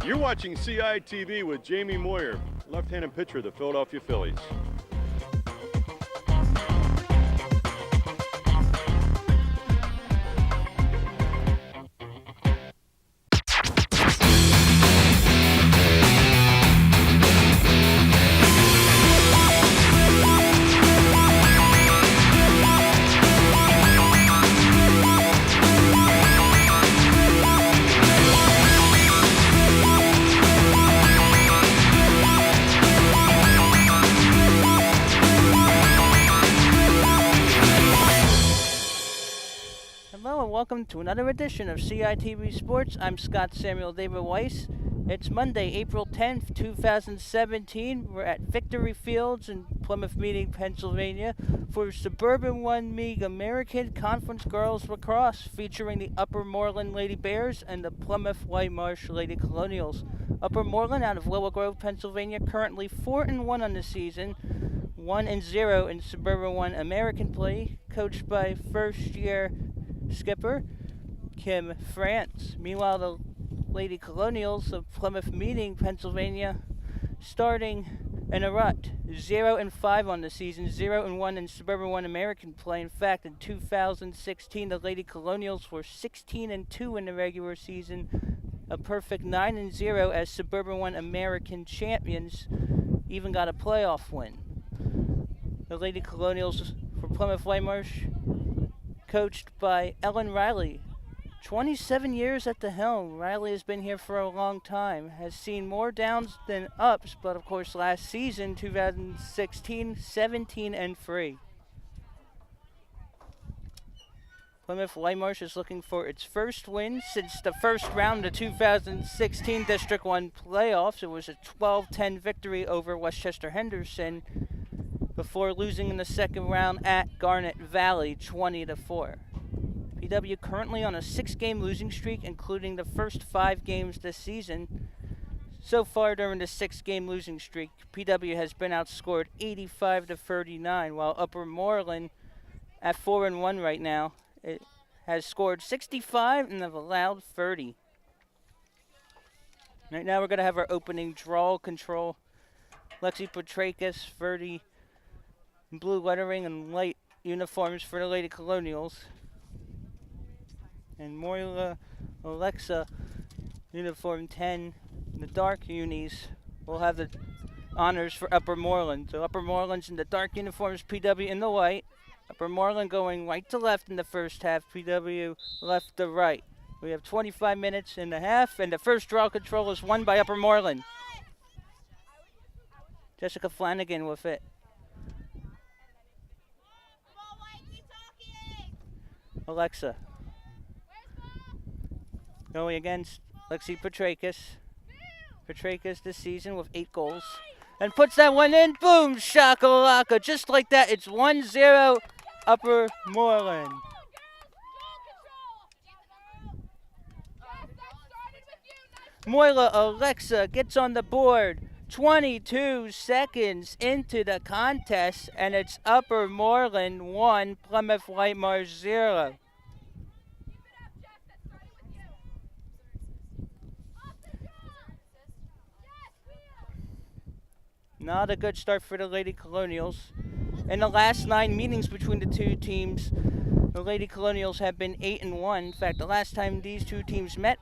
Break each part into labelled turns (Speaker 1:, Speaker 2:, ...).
Speaker 1: You're watching CITV with Jamie Moyer, left-handed pitcher of the Philadelphia Phillies.
Speaker 2: Welcome to another edition of CITV Sports. I'm Scott Samuel David Weiss. It's Monday, April 10th, 2017. We're at Victory Fields in Plymouth Meeting, Pennsylvania for Suburban 1 League American Conference Girls Lacrosse featuring the Upper Moreland Lady Bears and the Plymouth Whitemarsh Lady Colonials. Upper Moreland out of Willow Grove, Pennsylvania, currently 4-1 on the season, 1-0 in Suburban 1 American play, coached by first-year skipper Kim France. Meanwhile, the Lady Colonials of Plymouth Meeting, Pennsylvania, starting in a rut, 0-5 on the season, 0-1 in Suburban 1 American play. In fact, in 2016, the Lady Colonials were 16-2 in the regular season, a perfect 9-0 as Suburban 1 American champions, even got a playoff win. The Lady Colonials for Plymouth Whitemarsh, coached by Ellen Riley. 27 years at the helm. Riley has been here for a long time, has seen more downs than ups, but of course last season, 2016, 17-3. Plymouth Whitemarsh is looking for its first win since the first round of 2016 District 1 playoffs. It was a 12-10 victory over Westchester Henderson before losing in the second round at Garnet Valley, 20-4. PW currently on a 6-game losing streak, including the first 5 games this season. So far during the 6-game losing streak, PW has been outscored 85-39, while Upper Moreland at 4-1 right now, it has scored 65 and have allowed 30. Right now we're going to have our opening draw control. Lexi Petrakis for the blue lettering and light uniforms for the Lady Colonials. And Moira Alexa, uniform 10, the dark unis, will have the honors for Upper Moreland. So Upper Moreland's in the dark uniforms, PW in the white. Upper Moreland going right to left in the first half, PW left to right. We have 25 minutes and a half, and the first draw control is won by Upper Moreland. Jessica Flanagan with it. Alexa. Going against Lexi Petrakis. Petrakis this season with 8 goals. And puts that one in. Boom! Shakalaka. Just like that, it's 1-0 Upper Moreland. Moira Alexa gets on the board. 22 seconds into the contest, and it's Upper Moreland 1, Plymouth Whitemarsh 0. Not a good start for the Lady Colonials. In the last 9 meetings between the two teams, the Lady Colonials have been 8-1. In fact, the last time these two teams met,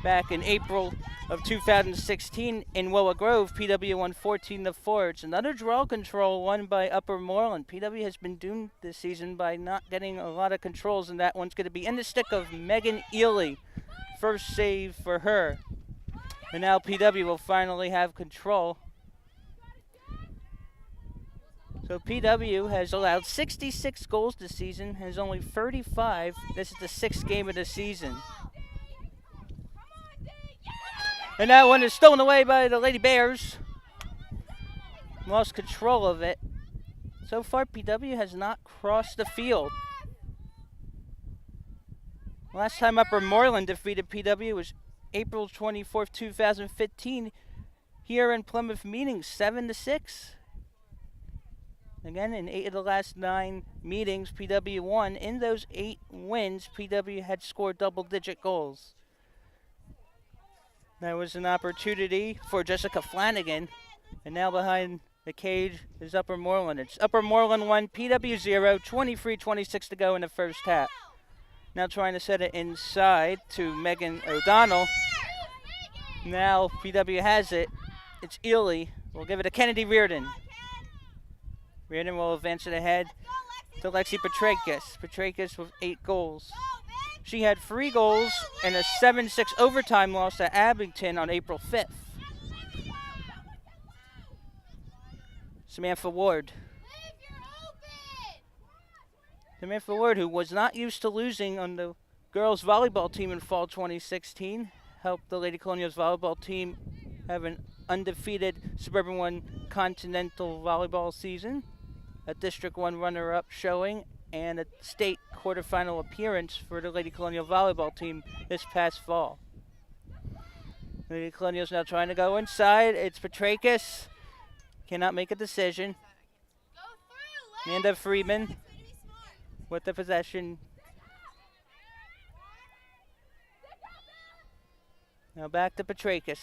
Speaker 2: back in April of 2016 in Willow Grove, PW won 14-4. It's another draw control won by Upper Moreland. PW has been doomed this season by not getting a lot of controls, and that one's going to be in the stick of Megan Ely. First save for her. And now PW will finally have control. So PW has allowed 66 goals this season, has only 35. This is the 6th game of the season. And that one is stolen away by the Lady Bears. Lost control of it. So far, PW has not crossed the field. Last time Upper Moreland defeated PW was April 24th, 2015, here in Plymouth Meeting, 7-6. Again, in 8 of the last 9 meetings, PW won. In those 8 wins, PW had scored double-digit goals. That was an opportunity for Jessica Flanagan. And now behind the cage is Upper Moreland. It's Upper Moreland 1, PW 0, 23-26 to go in the first half. Now trying to set it inside to Megan O'Donnell. Now PW has it. It's Ely. We'll give it to Kennedy Reardon. Reardon will advance it ahead to Lexi Petrakis. Petrakis with 8 goals. She had 3 goals in a 7-6 overtime loss at Abington on April 5th. Samantha Ward. Samantha Ward, who was not used to losing on the girls volleyball team in fall 2016, helped the Lady Colonials volleyball team have an undefeated Suburban 1 Continental volleyball season, a District 1 runner-up showing, and a state quarterfinal appearance for the Lady Colonial volleyball team this past fall. Lady Colonials now trying to go inside. It's Petrakis. Cannot make a decision. Amanda Freeman with the possession. Now back to Petrakis.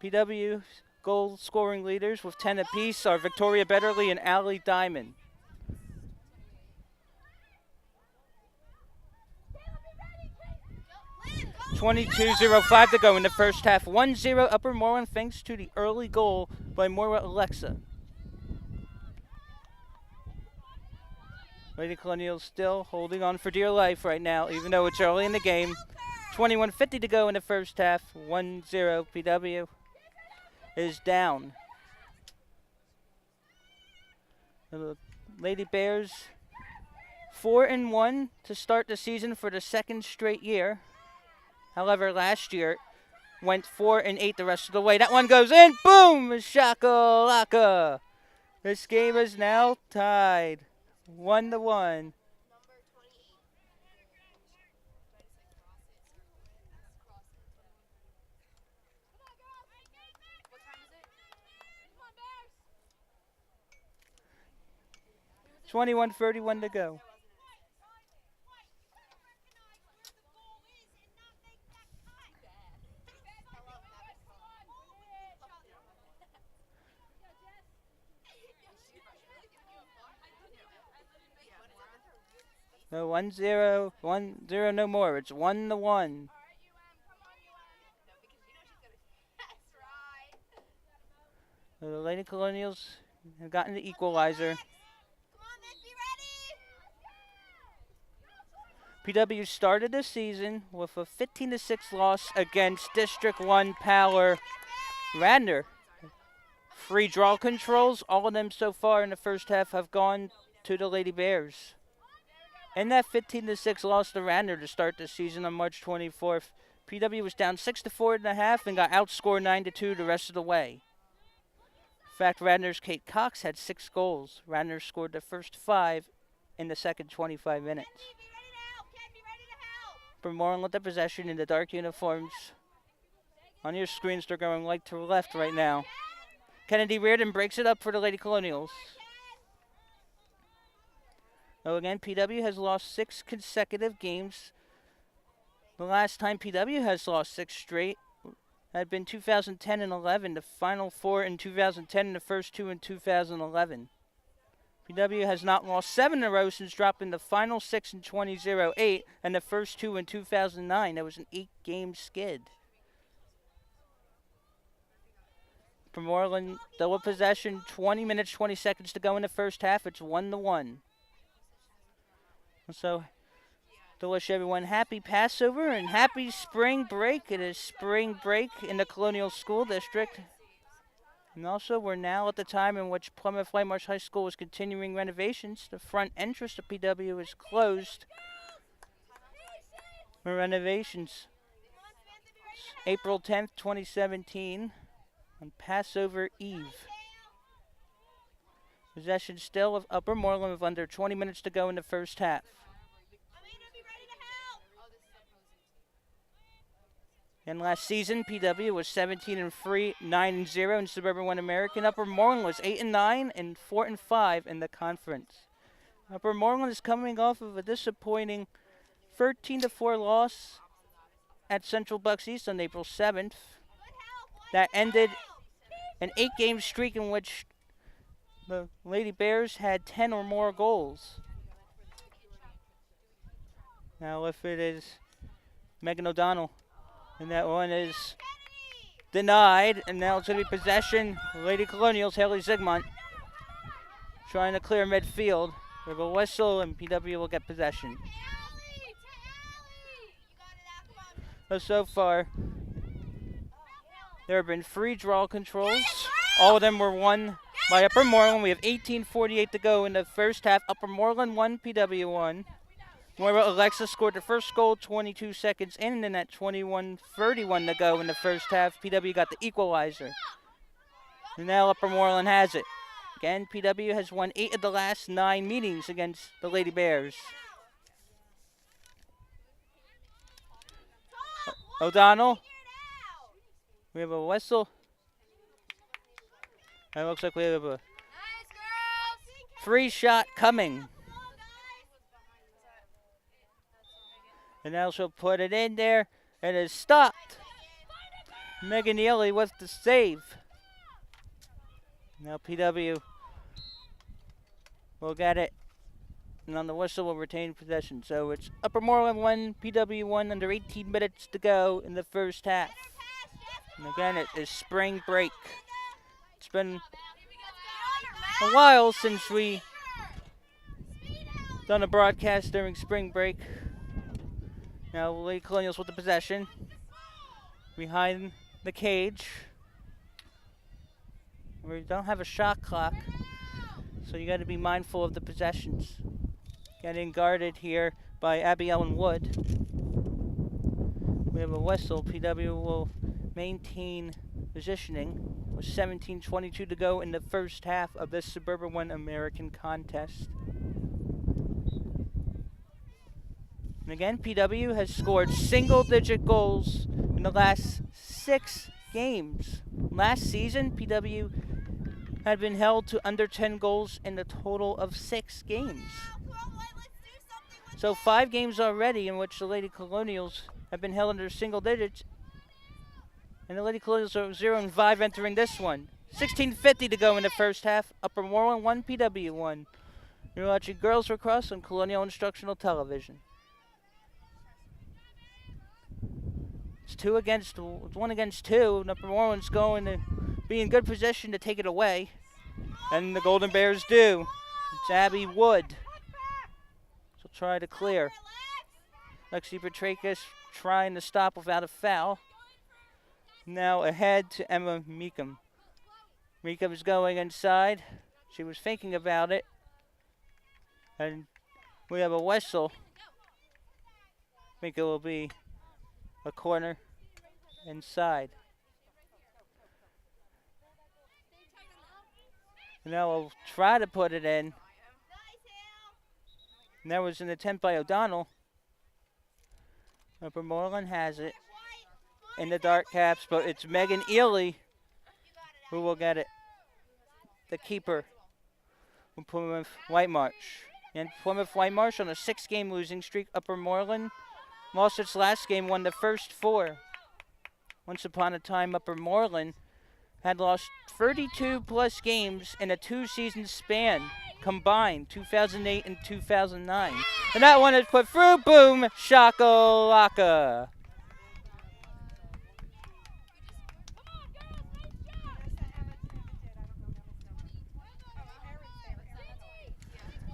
Speaker 2: PW goal scoring leaders with 10 apiece are Victoria Betterly and Allie Diamond. .22:05 to go in the first half. 1-0 Upper Moreland thanks to the early goal by Moira Alexa. Lady Colonials still holding on for dear life right now, even though it's early in the game. 21:50 to go in the first half. 1-0 PW is down. The Lady Bears 4-1 to start the season for the second straight year. However, last year went 4-8 the rest of the way. That one goes in. Boom! Shakalaka. This game is now tied 1-1. .21:31 to go. No, 1-0, 1-0, no more. It's 1-1. So the Lady Colonials have gotten the equalizer. PW started the season with a 15-6 loss against District 1 Power Radnor. Free draw controls, all of them so far in the first half have gone to the Lady Bears. In that 15-6 loss to Radnor to start the season on March 24th, PW was down 6-4 in the half and got outscored 9-2 the rest of the way. In fact, Radnor's Kate Cox had 6 goals. Radnor scored the first 5 in the second 25 minutes. For Moreland with the possession in the dark uniforms. On your screens, they're going right to left right now. Kennedy Reardon breaks it up for the Lady Colonials. So again, PW has lost 6 consecutive games. The last time PW has lost 6 straight had been 2010 and 11. The final 4 in 2010 and the first 2 in 2011. PW has not lost 7 in a row since dropping the final 6 in 2008 and the first 2 in 2009. That was an 8-game skid. For Moreland, double possession, 20 minutes, 20 seconds to go in the first half. It's 1-1. So, to wish everyone happy Passover and happy spring break. It is spring break in the Colonial School District. And also, we're now at the time in which Plymouth Whitemarsh High School is continuing renovations. The front entrance to PW is closed for renovations. April 10th, 2017, on Passover Eve. Possession still of Upper Moreland with under 20 minutes to go in the first half. And last season, PW was 17-3, 9-0 in Suburban 1 American. Upper Moreland was 8-9 and 4-5 in the conference. Upper Moreland is coming off of a disappointing 13-4 loss at Central Bucks East on April 7th. That ended an 8-game streak in which the Lady Bears had 10 or more goals. Now if it is Megan O'Donnell, and that one is denied, and now it's going to be possession. Lady Colonials, Haley Zygmunt, trying to clear midfield. We have a whistle, and PW will get possession. So far, there have been 3 draw controls. All of them were won by Upper Moreland. We have 18:48 to go in the first half. Upper Moreland 1, PW 1. Moira Alexa scored the first goal 22 seconds in, and then at 21:31 to go in the first half, PW got the equalizer. And now Upper Moreland has it. Again, PW has won 8 of the last 9 meetings against the Lady Bears. O'Donnell. We have a whistle. It looks like we have a free shot coming. And now she'll put it in there. It is stopped. Megan Ely with the save. Now PW will get it. And on the whistle will retain possession. So it's Upper Moreland 1, PW 1, under 18 minutes to go in the first half. And again, it is spring break. It's been a while since we done a broadcast during spring break. Now Lady Colonials with the possession. Behind the cage. We don't have a shot clock, so you got to be mindful of the possessions. Getting guarded here by Abby Ellen Wood. We have a whistle. PW will maintain positioning with 17:22 to go in the first half of this Suburban 1 American contest. And again, PW has scored single-digit goals in the last 6 games. Last season, PW had been held to under 10 goals in a total of 6 games. So 5 games already in which the Lady Colonials have been held under single digits. And the Lady Colonials are 0-5 entering this one. 16:50 to go in the first half. Upper Moreland 1, PW 1. You're watching Girls Lacrosse on Colonial Instructional Television. It's 1 against 2, and Upper Moreland's going to be in good position to take it away. And the Golden Bears do. It's Abby Wood. She'll try to clear. Lexi Petrakis trying to stop without a foul. Now ahead to Emma Meekum. Meekum's going inside. She was thinking about it. And we have a whistle. I think it will be a corner inside. And now we'll try to put it in. And there was an attempt by O'Donnell. Upper Moreland has it in the dark caps, but it's Megan Ely who will get it. The keeper from Plymouth Whitemarsh. And Plymouth Whitemarsh on a 6-game losing streak. Upper Moreland lost its last game, won the first 4. Once upon a time, Upper Moreland had lost 32-plus games in a 2-season span combined, 2008 and 2009. And that one is put through. Boom, shakalaka.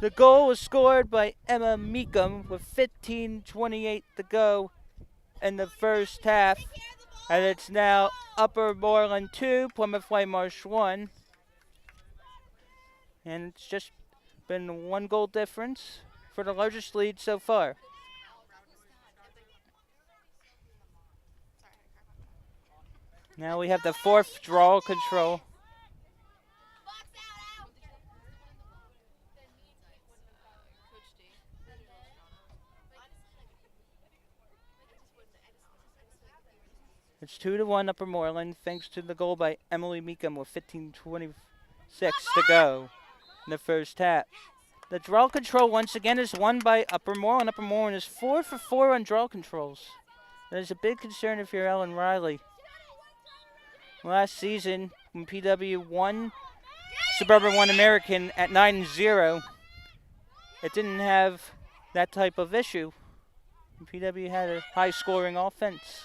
Speaker 2: The goal was scored by Emma Meekum with 15:28 to go in the first half. And it's now Upper Moreland 2, Plymouth Whitemarsh 1. And it's just been 1 goal difference for the largest lead so far. Now we have the 4th draw control. It's 2-1 Upper Moreland, thanks to the goal by Emily Meekum with 15:26 to go in the first half. The draw control once again is won by Upper Moreland. Upper Moreland is 4 for 4 on draw controls. There's a big concern if you're Ellen Riley. Last season, when PW won Suburban 1 American at 9-0, it didn't have that type of issue. PW had a high-scoring offense.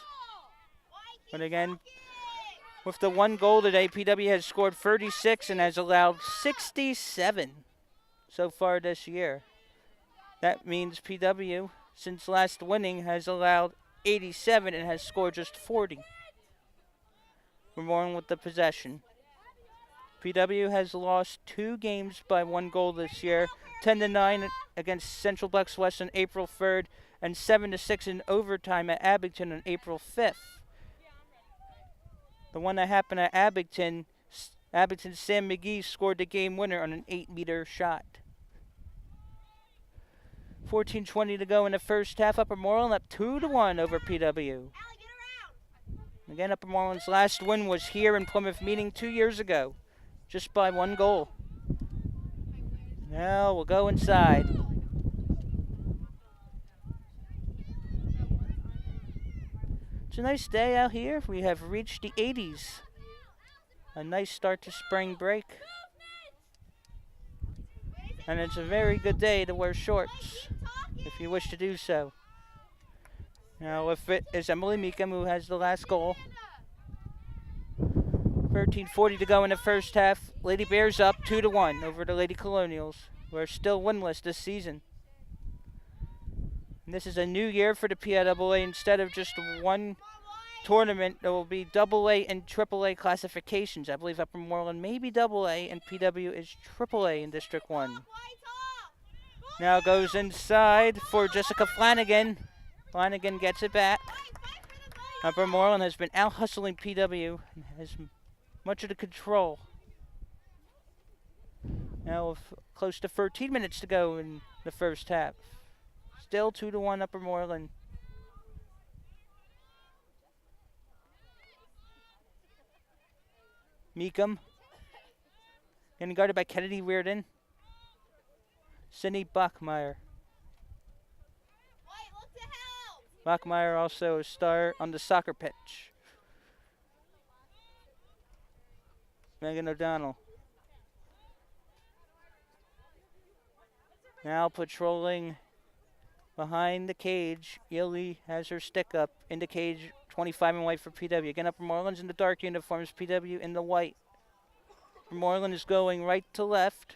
Speaker 2: But again, with the one goal today, PW has scored 36 and has allowed 67 so far this year. That means PW, since last winning, has allowed 87 and has scored just 40. We're Moreland with the possession. PW has lost 2 games by 1 goal this year, 10-9 against Central Bucks West on April 3rd, and 7-6 in overtime at Abington on April 5th. The one that happened at Abington's Sam McGee scored the game winner on an 8-meter shot. 14:20 to go in the first half. Upper Moreland up 2-1 over PW. Again, Upper Moreland's last win was here in Plymouth meeting 2 years ago, just by 1 goal. Now we'll go inside. It's a nice day out here. We have reached the 80s. A nice start to spring break. And it's a very good day to wear shorts, if you wish to do so. Now, if it is Emily Meekum who has the last goal. 13:40 to go in the first half. Lady Bears up 2-1 over the Lady Colonials, who are still winless this season. And this is a new year for the PWHS. Instead of just 1 tournament, there will be AA and AAA classifications. I believe Upper Moreland may be AA and PW is AAA in District 1. Now goes inside for Jessica Flanagan. Flanagan gets it back. Upper Moreland has been out-hustling PW and has much of the control. Now with close to 13 minutes to go in the first half. Still 2-1 Upper Moreland. Meekum. Getting guarded by Kennedy Reardon. Sydney Bachmeyer. Bachmeyer also a star on the soccer pitch. Megan O'Donnell. Now patrolling behind the cage. Ely has her stick up in the cage. 25 in white for PW. Again, Upper Moreland's in the dark uniforms. PW in the white. Upper Moreland is going right to left.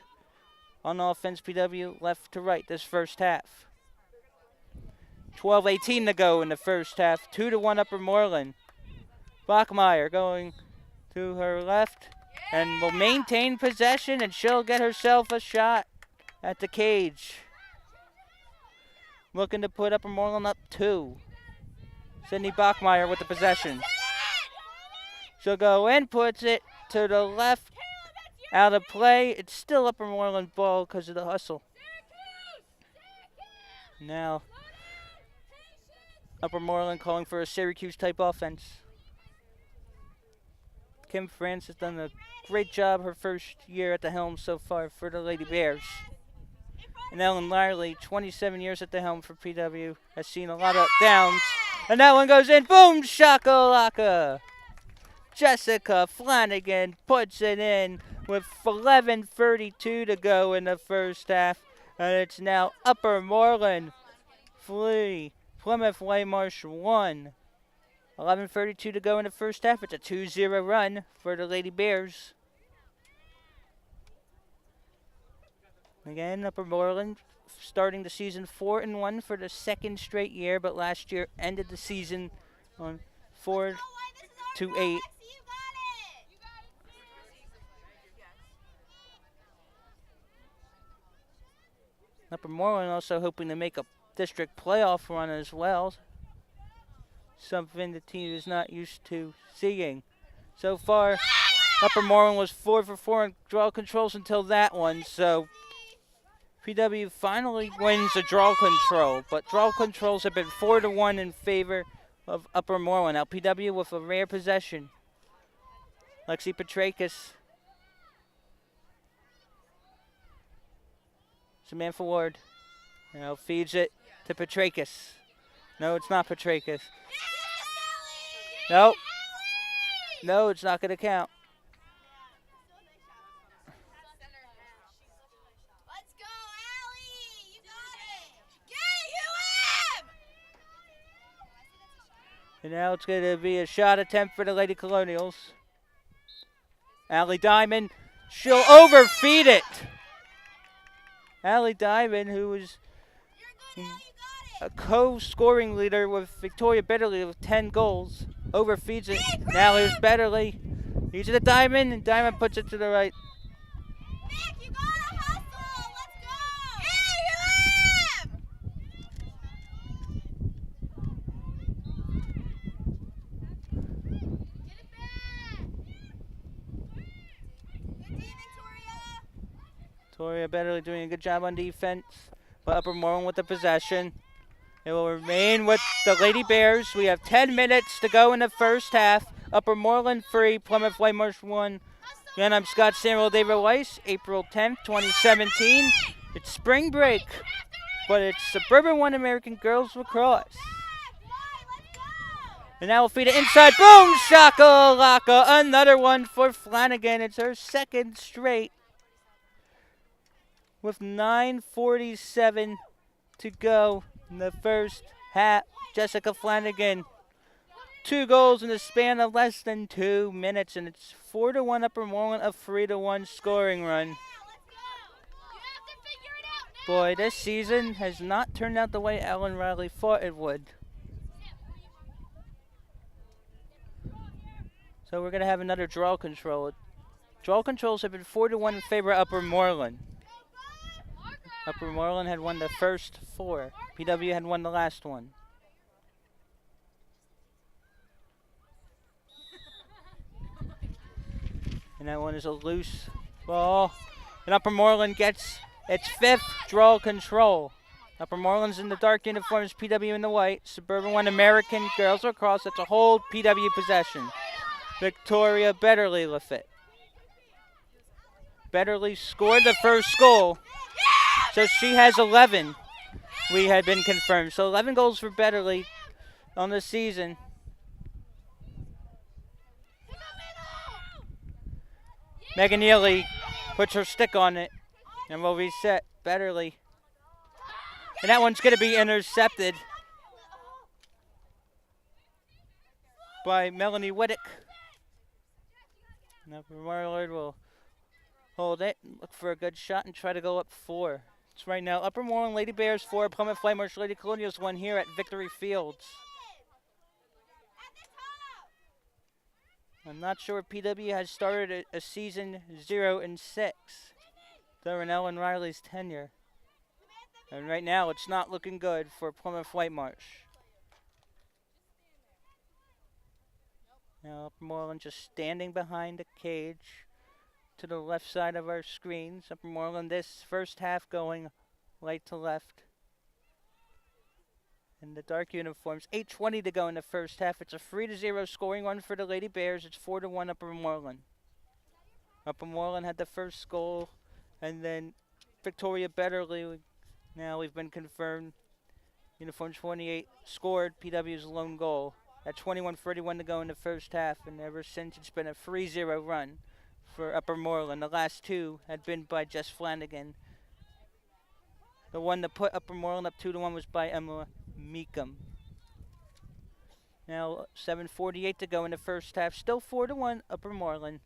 Speaker 2: On offense, PW left to right this first half. 12:18 to go in the first half. 2-1 Upper Moreland. Bachmeyer going to her left and will maintain possession, and she'll get herself a shot at the cage. Looking to put Upper Moreland up 2. Sydney Bachmeyer with the possession. She'll go in, puts it to the left, out of play. It's still Upper Moreland ball because of the hustle. Now, Upper Moreland calling for a Syracuse-type offense. Kim France has done a great job her first year at the helm so far for the Lady Bears. And Ellen Riley, 27 years at the helm for PW, has seen a lot of downs. And that one goes in. Boom! Shakalaka! Jessica Flanagan puts it in with 11:32 to go in the first half. And it's now Upper Moreland 3, Plymouth Whitemarsh 1. 11:32 to go in the first half. It's a 2-0 run for the Lady Bears. Again, Upper Moreland starting the season 4-1 for the 2nd straight year, but last year ended the season on 4-8. Upper Moreland also hoping to make a district playoff run as well. Something the team is not used to seeing. So far, Upper Moreland was 4 for 4 in draw controls until that one, so PW finally wins the draw control, but draw controls have been 4-1 in favor of Upper Moreland. Now PW with a rare possession. Lexi Petrakis. Samantha Ward. Now feeds it to Petrakis. No, it's not Petrakis. Nope. No, it's not going to count.
Speaker 3: Let's go, Allie! You got it! Get UM!
Speaker 2: And now it's going to be a shot attempt for the Lady Colonials. Allie Diamond, she'll overfeed it. Allie Diamond, who was a co-scoring leader with Victoria Betterly with 10 goals, overfeeds it. Now here's Betterly. He's the Diamond, and Diamond puts it to the right.
Speaker 3: Nick, you gotta hustle! Let's go! Get it back! Good D, Victoria!
Speaker 2: Victoria Betterly doing a good job on defense, but Upper Moreland with the possession. It will remain with the Lady Bears. We have 10 minutes to go in the first half. Upper Moreland 3, Plymouth Whitemarsh 1. Again, I'm Scott Samuel David Weiss, April 10th, 2017. It's spring break, but it's Suburban 1 American Girls Lacrosse. And now we'll feed it inside. Boom! Shaka laka. Another one for Flanagan. It's her second straight. With 9:47 to go in the first half, Jessica Flanagan, 2 goals in the span of less than 2 minutes, and it's 4-1 Upper Moreland, a 3-1 scoring run. Boy, this season has not turned out the way Ellen Riley thought it would. So we're going to have another draw control. Draw controls have been 4-1 in favor of Upper Moreland. Upper Moreland had won the first 4. PW had won the last one. And that one is a loose ball. And Upper Moreland gets its 5th draw control. Upper Moreland's in the dark uniforms, PW in the white. Suburban 1 American Girls Lacrosse. That's a hold PW possession. Victoria Betterly with it. Betterly scored the first goal. So she has 11, we had been confirmed. So 11 goals for Betterly on the season. Megan Neely puts her stick on it and will reset Betterly. And that one's going to be intercepted by Melanie Whittick. Now Moreland will hold it, look for a good shot, and try to go up 4. It's right now Upper Moreland Lady Bears 4, Plymouth Whitemarsh Lady Colonials 1 here at Victory Fields. I'm not sure if PW has started a season 0-6 during Ellen Riley's tenure. And right now it's not looking good for Plymouth Whitemarsh. Now Upper Moreland just standing behind the cage to the left side of our screens. Upper Moreland this first half going right to left. In the dark uniforms, 8:20 to go in the first half. It's a 3-0 scoring run for the Lady Bears. It's 4-1 Upper Moreland. Upper Moreland had the first goal, and then Victoria Betterly, now we've been confirmed, uniform 28, scored PW's lone goal at 21:31 to go in the first half, and ever since it's been a 3-0 run for Upper Moreland. The last 2 had been by Jess Flanagan. The one that put Upper Moreland up 2-1 was by Emma Meekum. Now 7:48 to go in the first half. Still 4-1 Upper Moreland.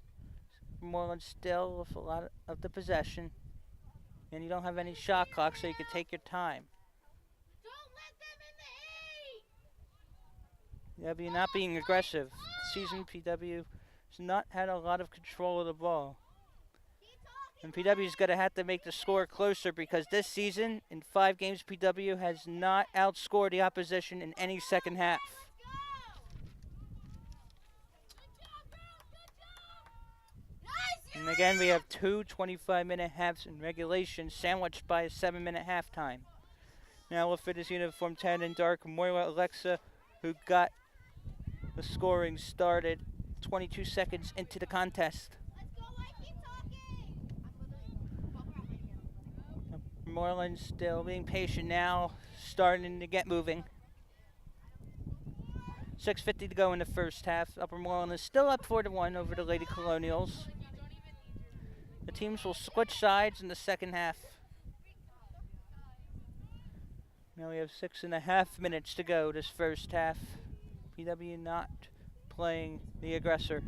Speaker 2: Upper Moreland still with a lot of the possession. And you don't have any shot clock, so you can take your time.
Speaker 3: Don't let them in the heat!
Speaker 2: PW not being aggressive. Season PW has not had a lot of control of the ball. And PW's going to have to make the score closer because this season, in 5 games, PW has not outscored the opposition in any second half. And again, we have 2 25-minute halves in regulation, sandwiched by a 7-minute halftime. Now we'll fit his uniform 10 in dark, Moira Alexa, who got the scoring started 22 seconds into the contest. Moreland still being patient now, starting to get moving. 6:50 to go in the first half. Upper Moreland is still up 4-1 over the Lady Colonials. The teams will switch sides in the second half. Now we have 6.5 minutes to go this first half. PW not playing the aggressor.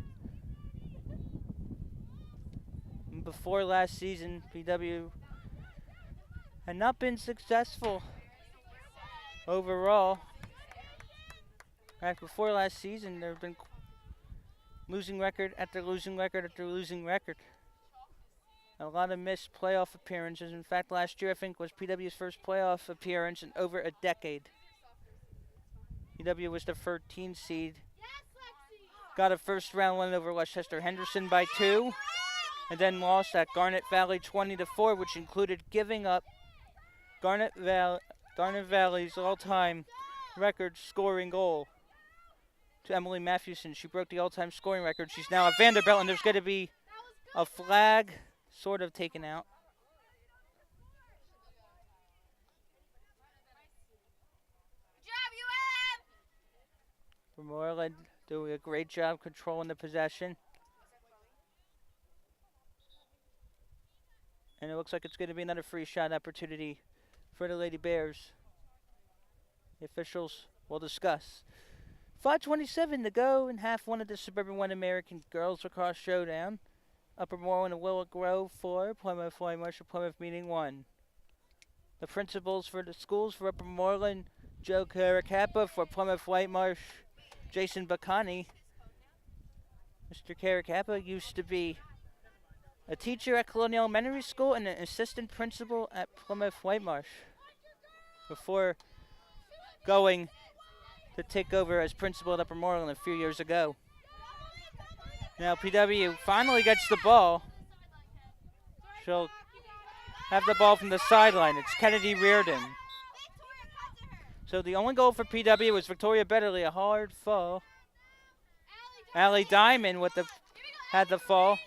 Speaker 2: Before last season, PW had not been successful overall. Back before last season, there have been losing record after losing record after losing record. A lot of missed playoff appearances. In fact, last year I think was PW's first playoff appearance in over a decade. PW was the 13th seed. Got a first round win over Westchester Henderson by 2. And then lost at Garnet Valley 20-4, which included giving up Garnet Valley's all-time record scoring goal to Emily Matthewson. She broke the all-time scoring record. She's now at Vanderbilt, and there's going to be a flag sort of taken out. For Moreland, doing a great job controlling the possession. And it looks like it's going to be another free shot opportunity for the Lady Bears. The officials will discuss. 5:27 to go in half one of the Suburban 1 American Girls Lacrosse Showdown. Upper Moreland and Willow Grove 4, Plymouth Whitemarsh and Plymouth Meeting 1. The principals for the schools for Upper Moreland, Joe Caracappa. For Plymouth Whitemarsh, Jason Bacani. Mr. Caracappa used to be a teacher at Colonial Elementary School and an assistant principal at Plymouth Whitemarsh before going to take over as principal at Upper Moreland a few years ago. Now PW finally gets the ball. She'll have the ball from the sideline. It's Kennedy Reardon. So the only goal for PW was Victoria Betterly, a hard fall. Allie Diamond had the fall.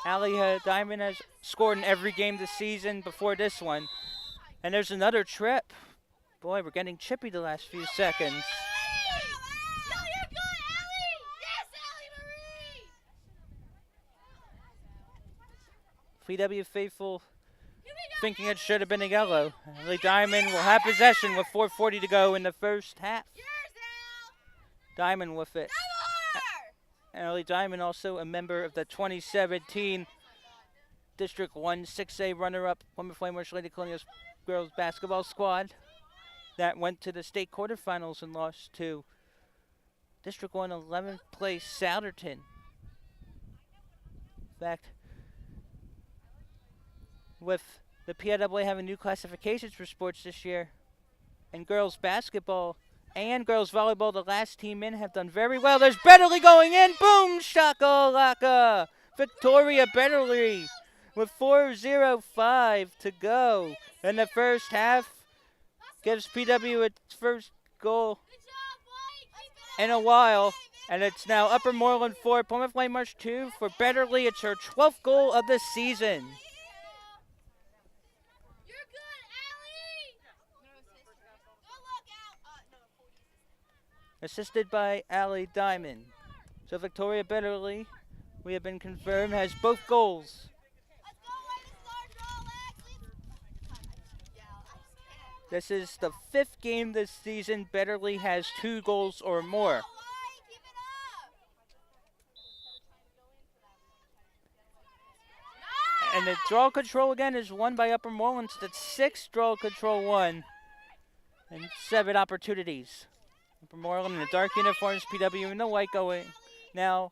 Speaker 2: Allie Diamond has scored in every game this season before this one. And there's another trip. Boy, we're getting chippy the last few seconds.
Speaker 3: No, you're good, Allie! Yes, Allie Marie!
Speaker 2: PW faithful thinking it should have been a yellow. Allie Diamond will have possession with 4:40 to go in the first half.
Speaker 3: Yours, Al!
Speaker 2: Diamond with it. Allie Diamond, also a member of the 2017 District 1 6A runner-up Plymouth Whitemarsh Lady Colonials girls basketball squad that went to the state quarterfinals and lost to District 1 11th place Souderton. In fact, with the PWHS having new classifications for sports this year, and girls basketball and girls volleyball, the last team in, have done very well. There's Betterly going in. Boom! Shakalaka! Victoria Betterly with 4:05 to go in the first half. Gives PW its first goal in a while. And it's now Upper Moreland 4, Plymouth Whitemarsh 2. For Betterly, it's her 12th goal of the season. Assisted by Allie Diamond. So Victoria Betterly, we have been confirmed, has both goals. This is the 5th game this season. Betterly has 2 goals or more. And the draw control again is won by Upper Moreland. That's 6 draw control won and 7 opportunities. Upper Moreland in the dark uniforms, PW in the white going. Now,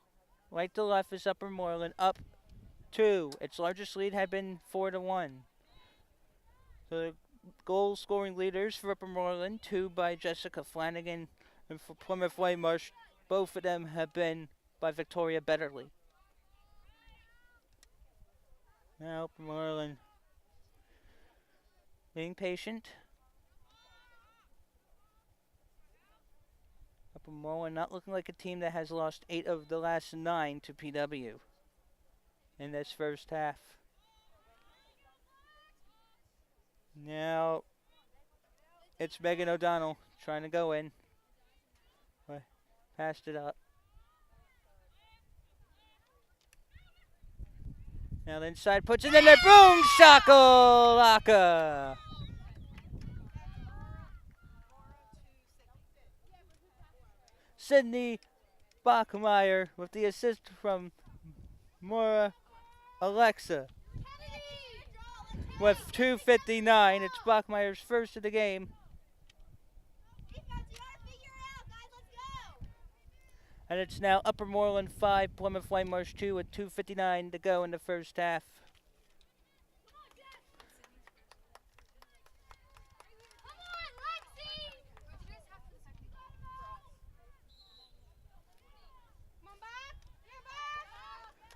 Speaker 2: right to left is Upper Moreland, up 2. Its largest lead had been 4-1. So the goal scoring leaders for Upper Moreland, 2 by Jessica Flanagan, and for Plymouth Whitemarsh, both of them have been by Victoria Betterly. Now Upper Moreland being patient. Upper Moreland not looking like a team that has lost 8 of the last 9 to PW in this first half. Now it's Megan O'Donnell trying to go in. Passed it up. Now the inside puts it in there. Boom! Shakalaka! Sydney Bachmeyer with the assist from Mora Alexa. With 2:59, it's Bachmeyer's first of the game. And it's now Upper Moreland 5, Plymouth Whitemarsh 2 with 2:59 to go in the first half.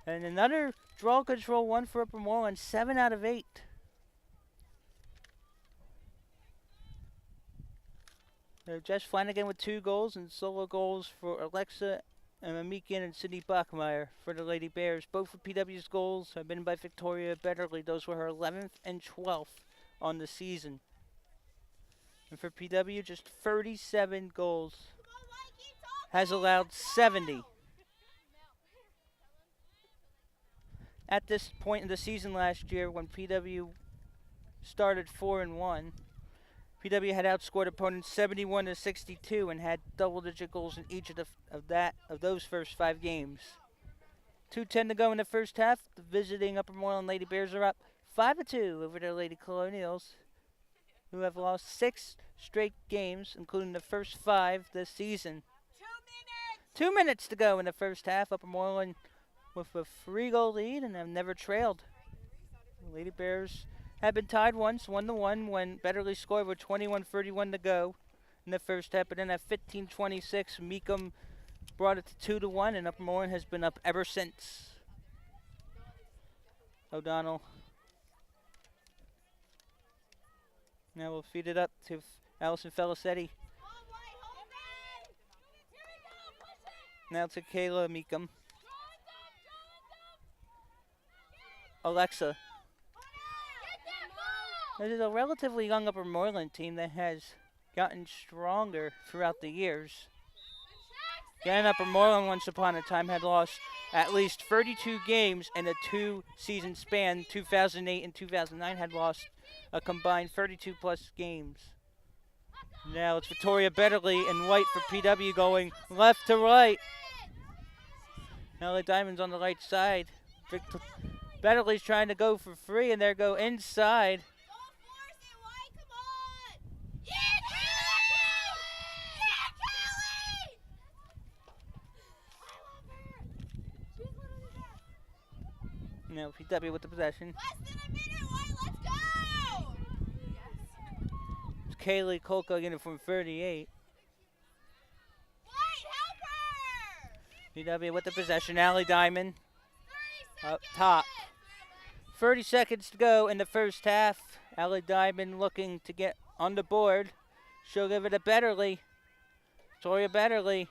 Speaker 2: And another draw control one for Upper Moreland, 7 out of 8. Jess Flanagan with 2 goals and solo goals for Alexa and Mamikian and Sydney Bachmeyer for the Lady Bears. Both of PW's goals have been by Victoria Betterly. Those were her 11th and 12th on the season. And for PW, just 37 goals. Has allowed 70. At this point in the season last year, when PW started 4-1, PW had outscored opponents 71-62 and had double-digit goals in each of those first 5 games. 2:10 to go in the first half. The visiting Upper Moreland Lady Bears are up 5-2 over their Lady Colonials, who have lost 6 straight games, including the first 5 this season. 2 minutes to go in the first half. Upper Moreland with a 3-goal lead and have never trailed. The Lady Bears have been tied once, 1-1, when Betterly scored with 21:31 to go in the first half. But then at 15:26, Meekum brought it to 2-1, and Upper Moreland has been up ever since. O'Donnell. Now we'll feed it up to Allison Felicetti. Now to Kayla Meekum. Alexa. This is a relatively young Upper Moreland team that has gotten stronger throughout the years. Again, Upper Moreland once upon a time had lost at least 32 games in a 2-season span. 2008 and 2009 had lost a combined 32 plus games. Now it's Victoria Betterly in white for PW going left to right. Now the Diamonds on the right side. Betterly's trying to go for free, and there go inside. Now PW with the possession.
Speaker 3: Less than a minute, White, let's go!
Speaker 2: It's Kaylee Kolka getting from 38.
Speaker 3: White, help her!
Speaker 2: PW with the possession. Allie Diamond up top. 30 seconds to go in the first half. Allie Diamond looking to get on the board. She'll give it to Betterly. Victoria Betterly.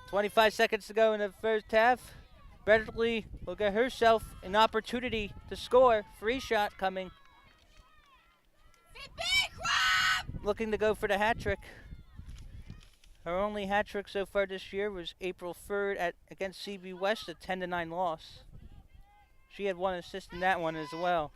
Speaker 2: 25 seconds to go in the first half. Betterly will get herself an opportunity to score. Free shot coming. Looking to go for the hat trick. Her only hat trick so far this year was April 3rd against CB West, a 10-9 loss. She had 1 assist in that one as well.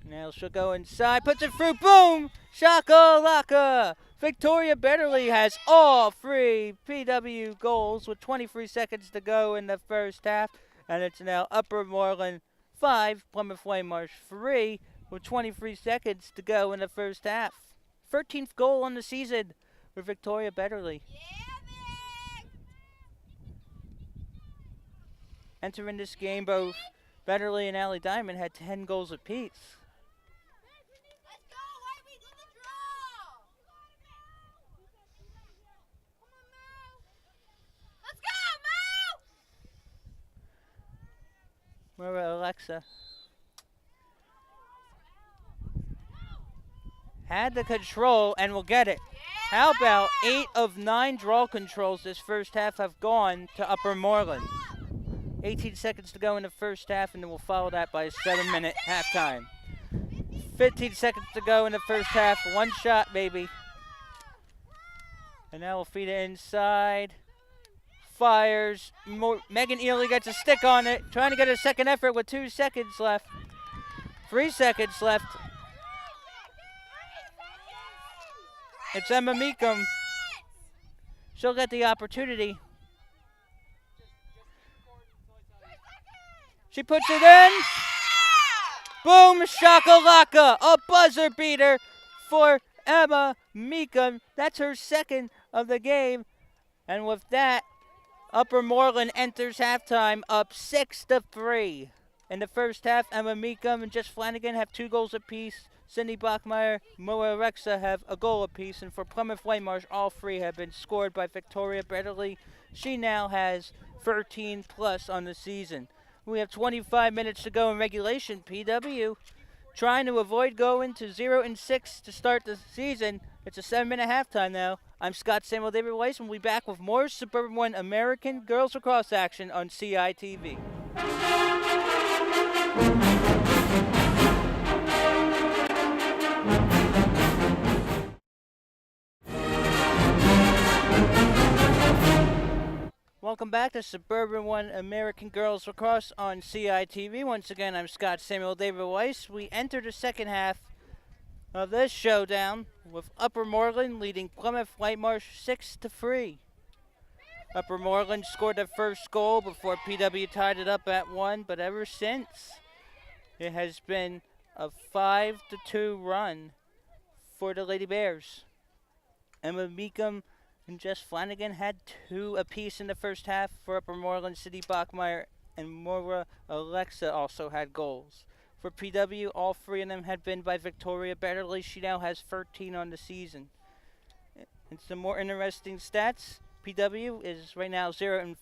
Speaker 2: Now she'll go inside, puts it through, boom! Shakalaka! Victoria Betterly has all 3 PW goals with 23 seconds to go in the first half. And it's now Upper Moreland 5, Plymouth Whitemarsh 3 with 23 seconds to go in the first half. 13th goal on the season for Victoria Betterly. Entering this game, both Betterly and Allie Diamond had 10 goals apiece.
Speaker 3: Let's go, White, we did the draw! Let's go, Mo!
Speaker 2: Where Alexa had the control and will get it. How about 8 of 9 draw controls this first half have gone to Upper Moreland? 18 seconds to go in the first half, and then we'll follow that by a 7-minute halftime. 15 seconds to go in the first half. One shot, baby. And now we'll feed it inside. Fires. Megan Ely gets a stick on it. Trying to get a second effort with 2 seconds left. 3 seconds left. It's Emma Meekum. She'll get the opportunity. She puts it in. Boom, shakalaka. A buzzer beater for Emma Meekum. That's her second of the game. And with that, Upper Moreland enters halftime up 6-3. In the first half, Emma Meekum and Jess Flanagan have 2 goals apiece. Cindy Bachmeyer, Moa Rexa have a goal apiece. And for Plymouth Whitemarsh, all 3 have been scored by Victoria Betterly. She now has 13 plus on the season. We have 25 minutes to go in regulation. PW trying to avoid going to 0-6 to start the season. It's a 7-minute halftime now. I'm Scott Samuel David Weiss, and we'll be back with more Suburban 1 American Girls Lacrosse action on CITV. Welcome back to Suburban 1 American Girls Lacrosse on CITV. Once again, I'm Scott Samuel David Weiss. We enter the second half of this showdown with Upper Moreland leading Plymouth Whitemarsh 6-3. Upper Moreland scored their first goal before PW tied it up at 1, but ever since, it has been a 5-2 run for the Lady Bears. Emma Meekum and Jess Flanagan had 2 apiece in the first half for Upper Moreland. City Bachmeyer and Maura Alexa also had goals. For PW, all 3 of them had been by Victoria Betterly. She now has 13 on the season. And some more interesting stats. PW is right now 0-5,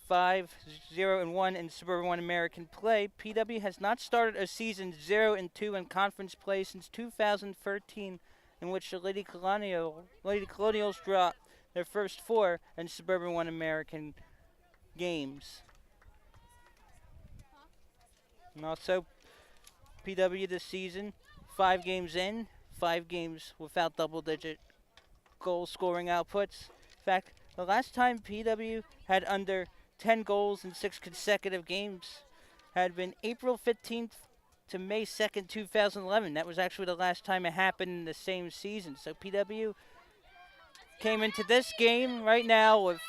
Speaker 2: 0-1 in Suburban 1 American play. PW has not started a season 0-2 in conference play since 2013, in which the Lady Colonials dropped their first 4 in Suburban 1 American games. And also, PW this season, 5 games in, 5 games without double-digit goal-scoring outputs. In fact, the last time PW had under 10 goals in 6 consecutive games had been April 15th to May 2nd, 2011. That was actually the last time it happened in the same season. So PW came into this game right now with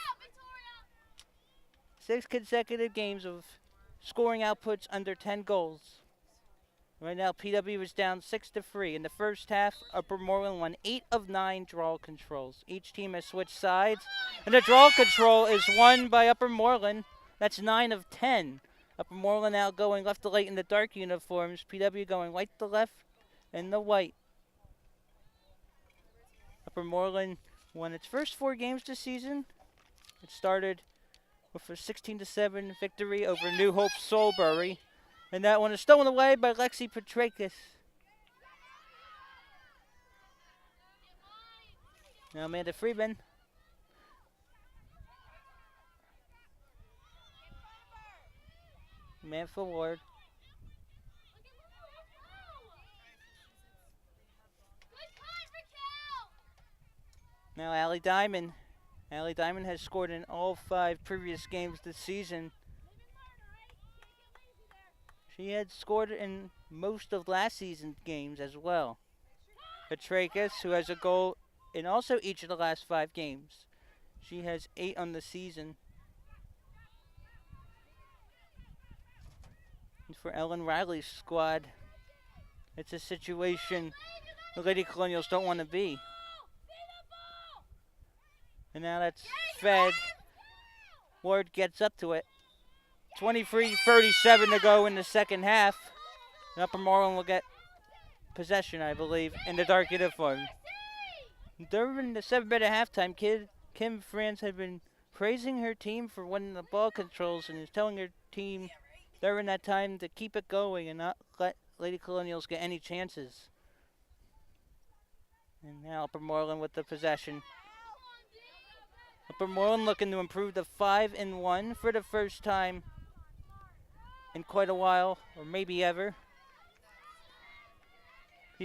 Speaker 2: 6 consecutive games of scoring outputs under 10 goals. Right now, PW is down 6-3. In the first half, Upper Moreland won 8 of 9 draw controls. Each team has switched sides, and the draw control is won by Upper Moreland. That's 9 of 10. Upper Moreland now going left to right in the dark uniforms. PW going white to left in the white. Upper Moreland won its first 4 games this season. It started with a 16-7 victory over New Hope Soulbury. And that one is stolen away by Lexi Petrakis. Now Amanda Freeman. Man forward. Now Allie Diamond. Allie Diamond has scored in all 5 previous games this season. She had scored in most of last season's games as well. Petrakis, who has a goal in also each of the last 5 games. She has 8 on the season. And for Ellen Riley's squad, it's a situation the Lady Colonials don't want to be. And now that's fed. Ward gets up to it. 23:37 to go in the second half. And Upper Moreland will get possession, I believe, in the dark uniform. During the 7-minute halftime, Kim France had been praising her team for winning the ball controls and is telling her team during that time to keep it going and not let Lady Colonials get any chances. And now Upper Moreland with the possession. Upper Moreland looking to improve to 5-1 for the first time in quite a while, or maybe ever.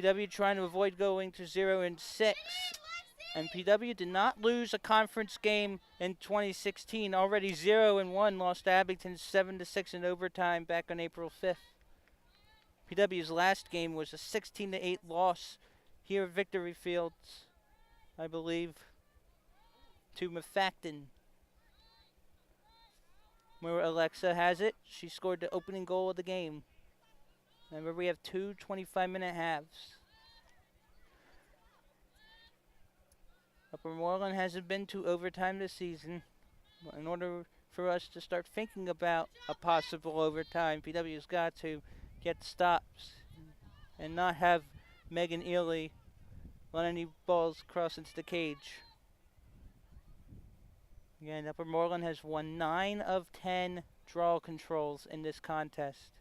Speaker 2: PW trying to avoid going to 0-6. And PW did not lose a conference game in 2016. Already 0-1, lost to Abington 7-6 in overtime back on April 5th. PW's last game was a 16-8 loss here at Victory Fields, I believe, to Mafacton. Where Alexa has it, she scored the opening goal of the game. Remember, we have 2 25-minute halves. Upper Moreland hasn't been to overtime this season. In order for us to start thinking about a possible overtime, PW's got to get stops and not have Megan Ely let any balls cross into the cage. Again, Upper Moreland has won 9 of 10 draw controls in this contest.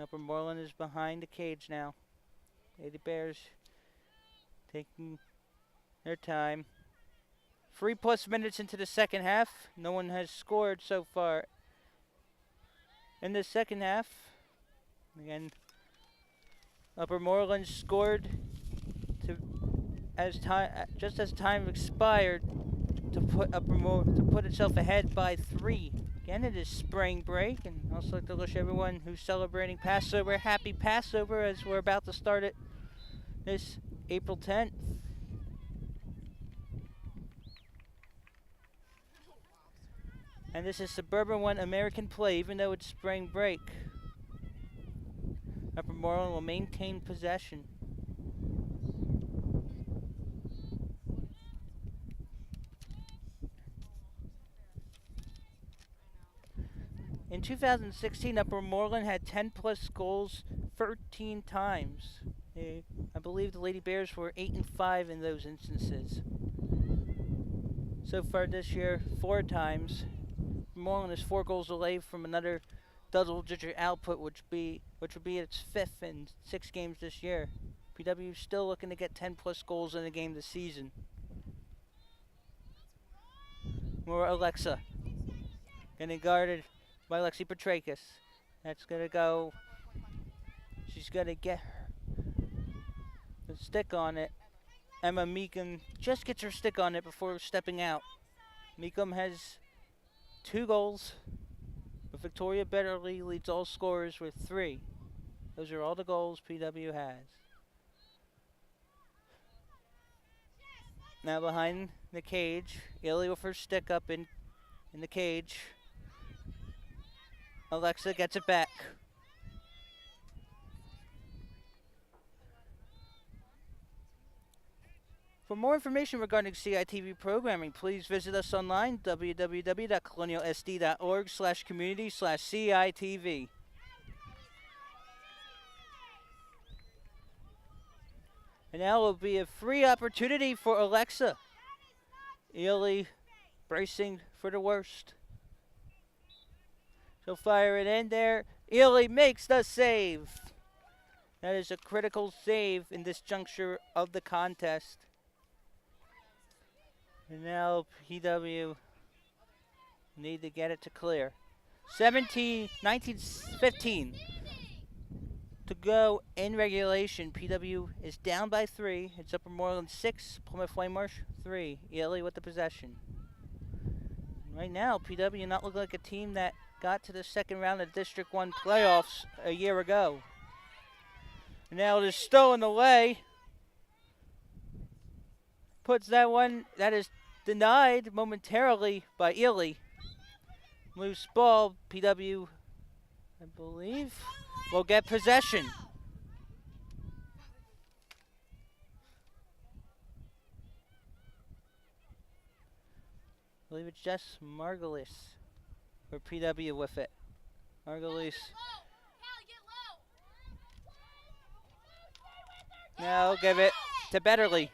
Speaker 2: Upper Moreland is behind the cage now. Lady Bears taking their time. 3+ minutes into the second half. No one has scored so far in the second half. Again, Upper Moreland scored just as time expired to put itself ahead by 3. Again, it is spring break, and I'd also like to wish everyone who's celebrating Passover happy Passover as we're about to start it this April 10th. And this is Suburban 1 American play, even though it's spring break. Upper Moreland will maintain possession. In 2016, Upper Moreland had 10+ goals 13 times. I believe the Lady Bears were 8-5 in those instances. So far this year, 4 times. Moreland is 4 goals away from another double-digit output, which would be its 5th in 6 games this year. PW is still looking to get 10+ goals in a game this season. More Alexa getting guarded by Lexi Petrakis. That's gonna go. She's gonna get the stick on it. Emma Meekum just gets her stick on it before stepping out. Meekum has 2 goals, but Victoria Betterly leads all scorers with 3. Those are all the goals PW has. Now behind the cage, Illy with her stick up in the cage. Alexa gets it back. For more information regarding CITV programming, please visit us online, www.colonialsd.org/community/CITV. And now will be a free opportunity for Alexa. Ely bracing for the worst. She'll fire it in there. Ely makes the save. That is a critical save in this juncture of the contest. And now PW need to get it to clear. 19-15 to go in regulation. PW is down by 3. It's Upper Moreland 6, Plymouth Whitemarsh 3. Ely with the possession. Right now, PW not looking like a team that got to the second round of District 1 playoffs a year ago. Now it is stolen away. Puts that one, that is denied momentarily by Ely. Loose ball, PW, I believe, will get possession. I believe it's just Margulis for PW with it. Margulis. Now give it to Betterly.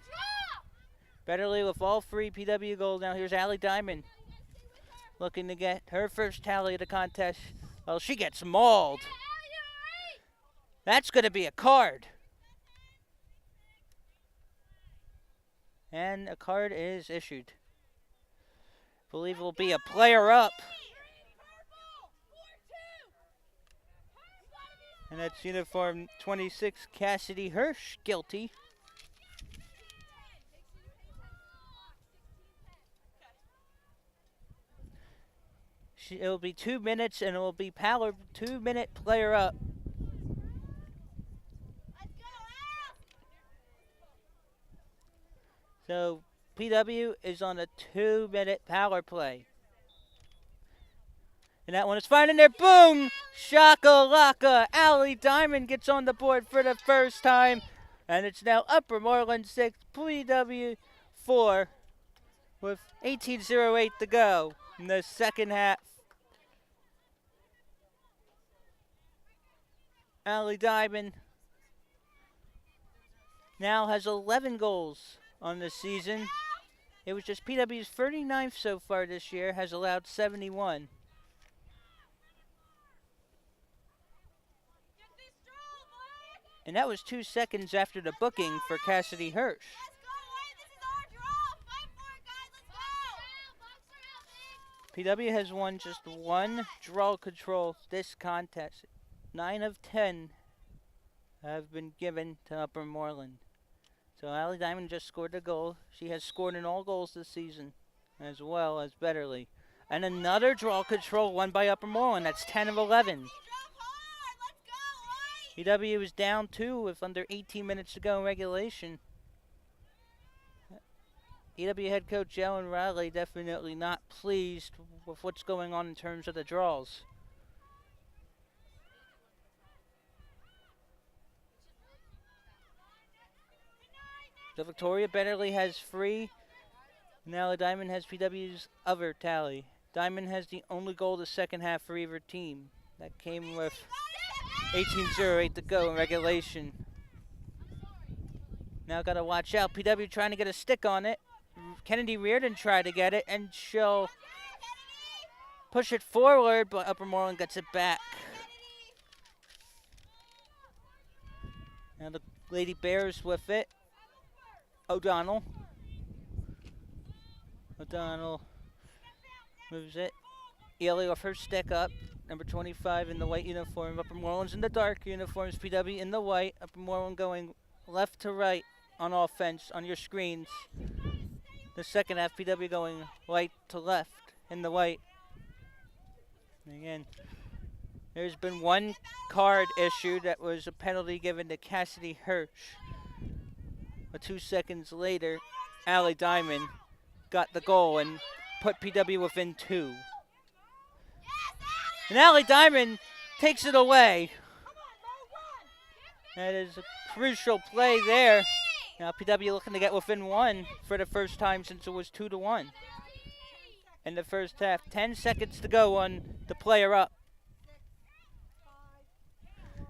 Speaker 2: Betterly with all 3 PW goals. Now here's Allie Diamond looking to get her first tally of the contest. Well, she gets mauled. That's going to be a card. And a card is issued. I believe it will be a player up. And that's uniform 26, Cassidy Hirsch, guilty. It'll be 2 minutes, and it will be Power 2-minute player up. So PW is on a 2-minute power play. And that one is fired in there. Boom! Shakalaka! Allie Diamond gets on the board for the first time. And it's now Upper Moreland 6, PW 4 with 18:08 to go in the second half. Allie Diamond now has 11 goals on the season. It was just PW's 39th so far this year, has allowed 71. And that was 2 seconds after the booking for Cassidy Hirsch. PW has won just 1 draw control this contest. 9 of 10 have been given to Upper Moreland. So Allie Diamond just scored a goal. She has scored in all goals this season, as well as Betterly. And another draw control won by Upper Moreland. That's 10 of 11. PW is down 2 with under 18 minutes to go in regulation. EW head coach Alan Riley definitely not pleased with what's going on in terms of the draws. So Victoria Betterly has 3. Now Diamond has PW's other tally. Diamond has the only goal of the second half for either team. That came with 18:08 to go in regulation. Now got to watch out. PW trying to get a stick on it. Kennedy Reardon tried to get it, and she'll push it forward, but Upper Moreland gets it back. Now the Lady Bears with it. O'Donnell moves it. Ely off her stick up. Number 25 in the white uniform. Upper Moreland's in the dark uniforms. PW in the white. Upper Moreland going left to right on offense on your screens. The second half, PW going right to left in the white. And again, there's been 1 card issued that was a penalty given to Cassidy Hirsch. But 2 seconds later, Allie Diamond got the goal and put PW within 2. And Allie Diamond takes it away. That is a crucial play there. Now PW looking to get within 1 for the first time since it was 2-1 in the first half. 10 seconds to go on the player up.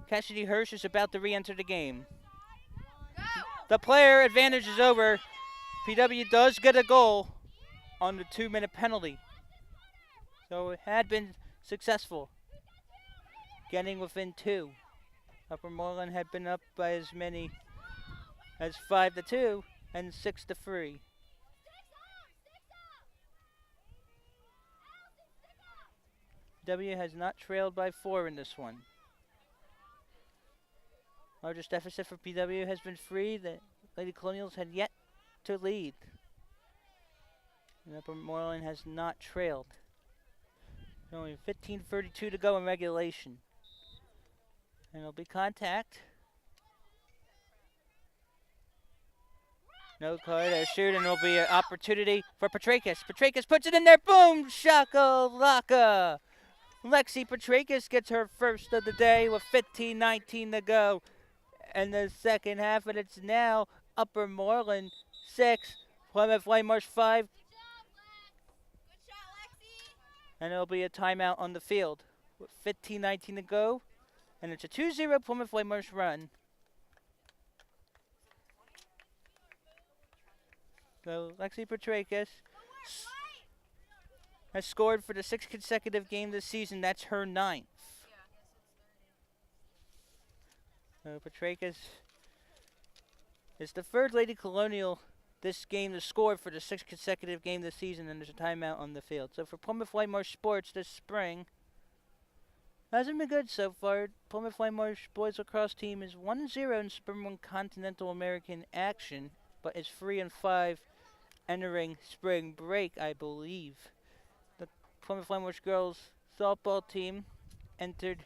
Speaker 2: Cassidy Hirsch is about to re-enter the game. The player advantage is over. PW does get a goal on the 2-minute penalty. So it had been successful, getting within 2. Upper Moreland had been up by as many as 5-2 and 6-3. W has not trailed by 4 in this one. Largest deficit for PW has been 3. The Lady Colonials had yet to lead. And Upper Moreland has not trailed. Only 15:32 to go in regulation. And it'll be contact. No card, a shoot, and it'll be an opportunity for Petrakis. Petrakis puts it in there, boom, shakalaka. Lexi Petrakis gets her first of the day with 15:19 to go. And the second half, and it's now Upper Moreland 6, Plymouth Whitemarsh 5. And it'll be a timeout on the field with 15:19 to go. And it's a 2-0 Plymouth Whitemarsh run. So Lexi Petrakis has scored for the 6th consecutive game this season. That's her 9th. So Petrakis is the 3rd Lady Colonial this game to score for the 6th consecutive game this season, and there's a timeout on the field. So for Plymouth Whitemarsh Sports this spring, Hasn't been good so far. Plymouth Whitemarsh boys lacrosse team is 1-0 in Suburban 1 Continental American action, but is 3-5 entering spring break, I believe. The Plymouth Whitemarsh girls softball team entered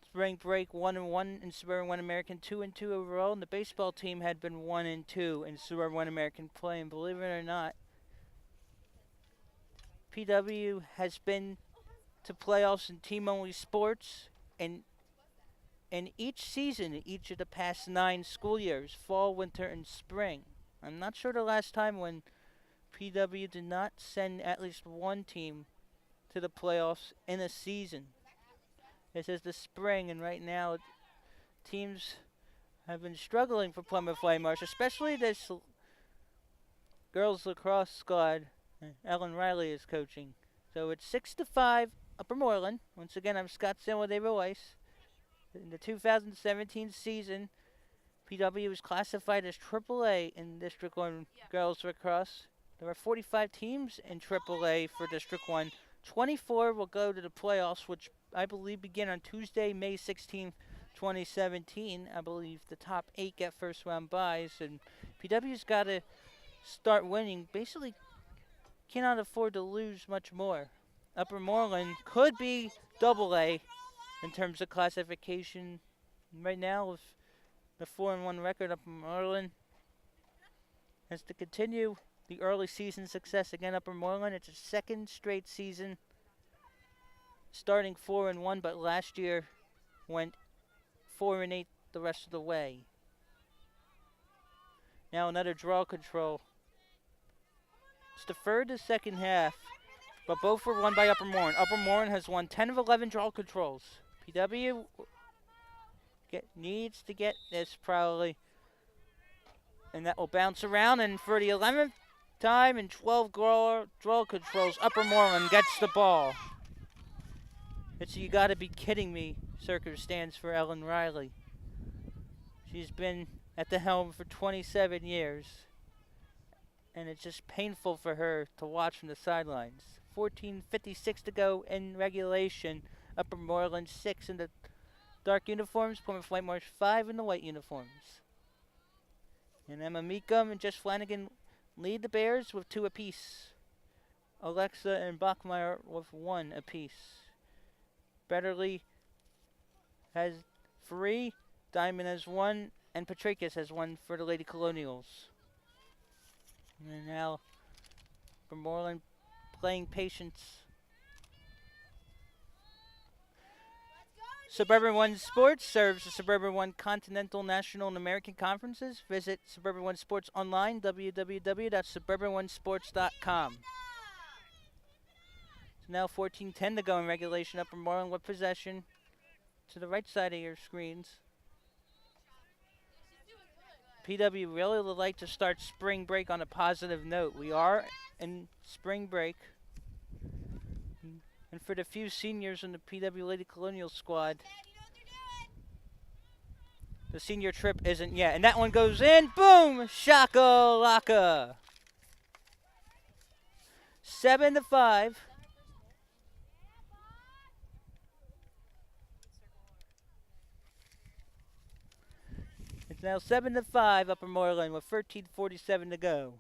Speaker 2: spring break 1-1 in Suburban 1 American, 2-2 overall, and the baseball team had been 1-2 in Suburban 1 American play. And believe it or not, PW has been to playoffs in team-only sports, and in each season, in each of the past 9 school years, fall, winter, and spring. I'm not sure the last time when PW did not send at least one team to the playoffs in a season. This is the spring, and right now teams have been struggling for Plymouth Whitemarsh, especially this girls lacrosse squad Ellen Riley is coaching. So it's 6-5 Upper Moreland. Once again, I'm Scott Samuel David Weiss. In the 2017 season, PW was classified as AAA in District 1 girls lacrosse. There are 45 teams in AAA for District 1. 24 will go to the playoffs, which I believe begin on Tuesday, May 16th, 2017. I believe the top 8 get first round byes, and PW's got to start winning. Basically, cannot afford to lose much more. Upper Moreland could be AA in terms of classification. Right now, with the 4-1 record, Upper Moreland has to continue the early season success. Again, Upper Moreland, it's a second straight season starting 4-1, but last year went 4-8 the rest of the way. Now another draw control. It's deferred to second half, but both were won by Upper Moreland. Upper Moreland has won 10 of 11 draw controls. PW needs to get this probably, and that will bounce around, and for the 11th time in 12 draw controls, Upper Moreland gets the ball. It's you gotta be kidding me circumstance for Ellen Riley. She's been at the helm for 27 years, and it's just painful for her to watch from the sidelines. 14:56 to go in regulation. Upper Moreland 6 in the dark uniforms, Plymouth Whitemarsh 5 in the white uniforms. And Emma Meekum and Jess Flanagan lead the Bears with 2 apiece. Alexa and Bachmeyer with 1 apiece. Betterly has 3, Diamond has 1, and Patricus has 1 for the Lady Colonials. And now for Moreland playing patience. Suburban 1 Sports serves the Suburban 1 Continental, National, and American Conferences. Visit Suburban 1 Sports online, www.suburban1sports.com. So now 14:10 to go in regulation. Upper Moreland with possession to the right side of your screens. PW really would like to start spring break on a positive note. We are in spring break. And for the few seniors in the PW Lady Colonial squad, the senior trip isn't yet. And that one goes in. Boom! Shaka-laka. 7-5. It's now 7-5 Upper Moreland with 13:47 to go.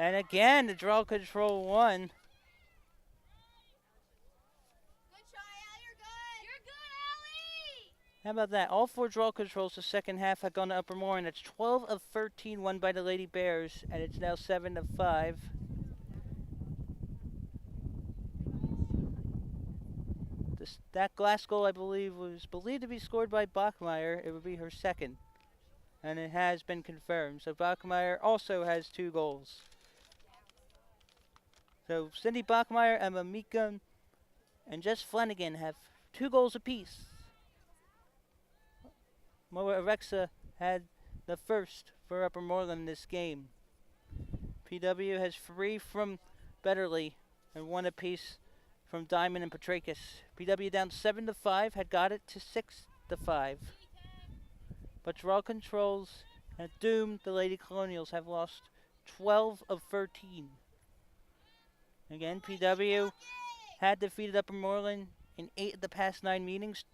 Speaker 2: And again, the draw control 1.
Speaker 3: Good try, Allie. You're good. You're good, Allie.
Speaker 2: How about that? All 4 draw controls the second half have gone to Upper Moreland. It's 12 of 13 won by the Lady Bears, and it's now 7-5. That glass goal, I believe, was believed to be scored by Bachmeyer. It would be her second, and it has been confirmed. So Bachmeyer also has 2 goals. So Cindy Bachmeyer, Emma Meekum, and Jess Flanagan have 2 goals apiece. Moreland had the first for Upper Moreland in this game. PW has 3 from Betterly and 1 apiece from Diamond and Petrakis. PW down 7-5, had got it to 6-5. But draw controls have doomed the Lady Colonials, have lost 12 of 13. Again, PW had defeated Upper Moreland in 8 of the past 9 meetings.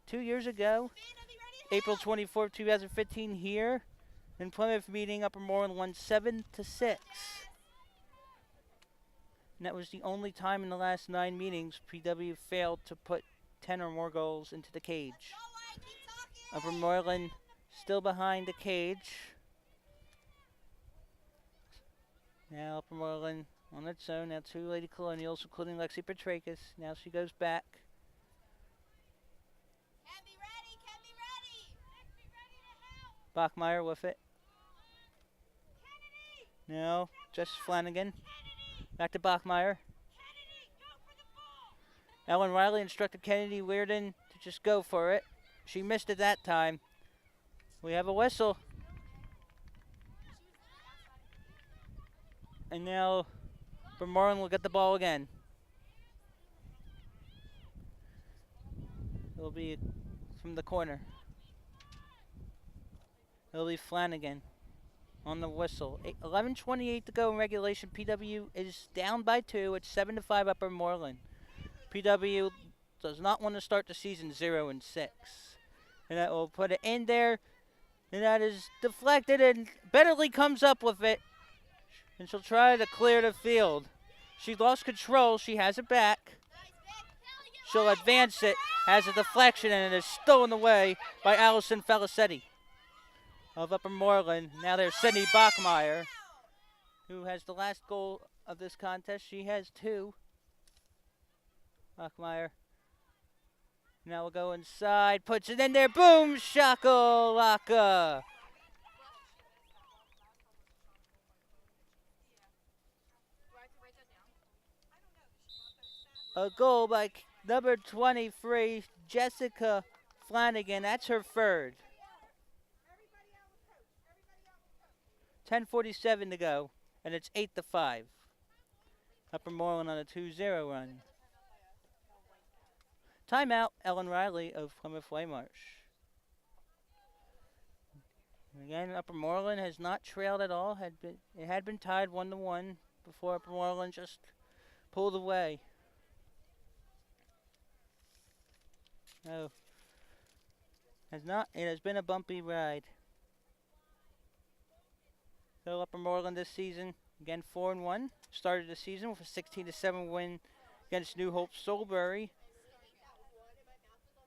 Speaker 2: 2 years ago, April 24, 2015, here in Plymouth meeting, Upper Moreland won 7-6. And that was the only time in the last 9 meetings PW failed to put 10 or more goals into the cage. Upper Moreland still behind the cage. Now Upper Moreland on its own. Now 2 Lady Colonials, including Lexi Petrakis. Now she goes back.
Speaker 3: Can be ready, can be ready. Be ready to help.
Speaker 2: Bachmeyer with it. Now just Flanagan. Back to Bachmeyer. Ellen Riley instructed Kennedy Weirden to just go for it. She missed it that time. We have a whistle. And now Moreland will get the ball again. It'll be from the corner. It'll be Flanagan on the whistle. 11:28 to go in regulation. PW is down by 2. It's 7-5 Upper Moreland. PW does not want to start the season 0-6. And that will put it in there. And that is deflected, and Betterly comes up with it. And she'll try to clear the field. She lost control. She has it back. She'll advance it. Has a deflection, and it is stolen away by Allison Felicetti of Upper Moreland. Now there's Sydney Bachmeyer, who has the last goal of this contest. She has 2. Bachmeyer. Now we'll go inside. Puts it in there. Boom! Shakalaka! A goal by number 23, Jessica Flanagan. That's her 3rd. 10:47 to go, and it's 8-5. Upper Moreland on a 2-0 run. Timeout, Ellen Riley of Plymouth Whitemarsh. Again, Upper Moreland has not trailed at all. It had been tied 1-1 before Upper Moreland just pulled away. No. It has been a bumpy ride. So Upper Moreland this season, again 4-1. Started the season with a 16-7 win against New Hope Soulbury.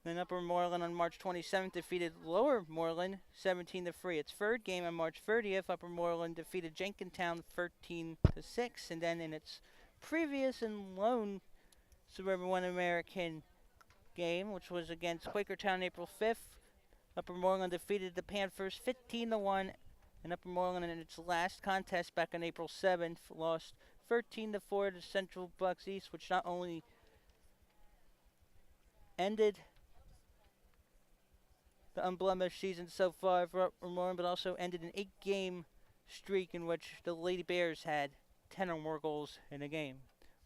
Speaker 2: Then Upper Moreland on March 27th defeated Lower Moreland 17-3. Its 3rd game on March 30th, Upper Moreland defeated Jenkintown 13-6. And then in its previous and lone Suburban One American game, which was against Quakertown April 5th, Upper Moreland defeated the Panthers 15-1. And Upper Moreland in its last contest back on April 7th lost 13-4 to Central Bucks East, which not only ended the unblemished season so far for Upper Moreland, but also ended an 8-game streak in which the Lady Bears had 10 or more goals in a game.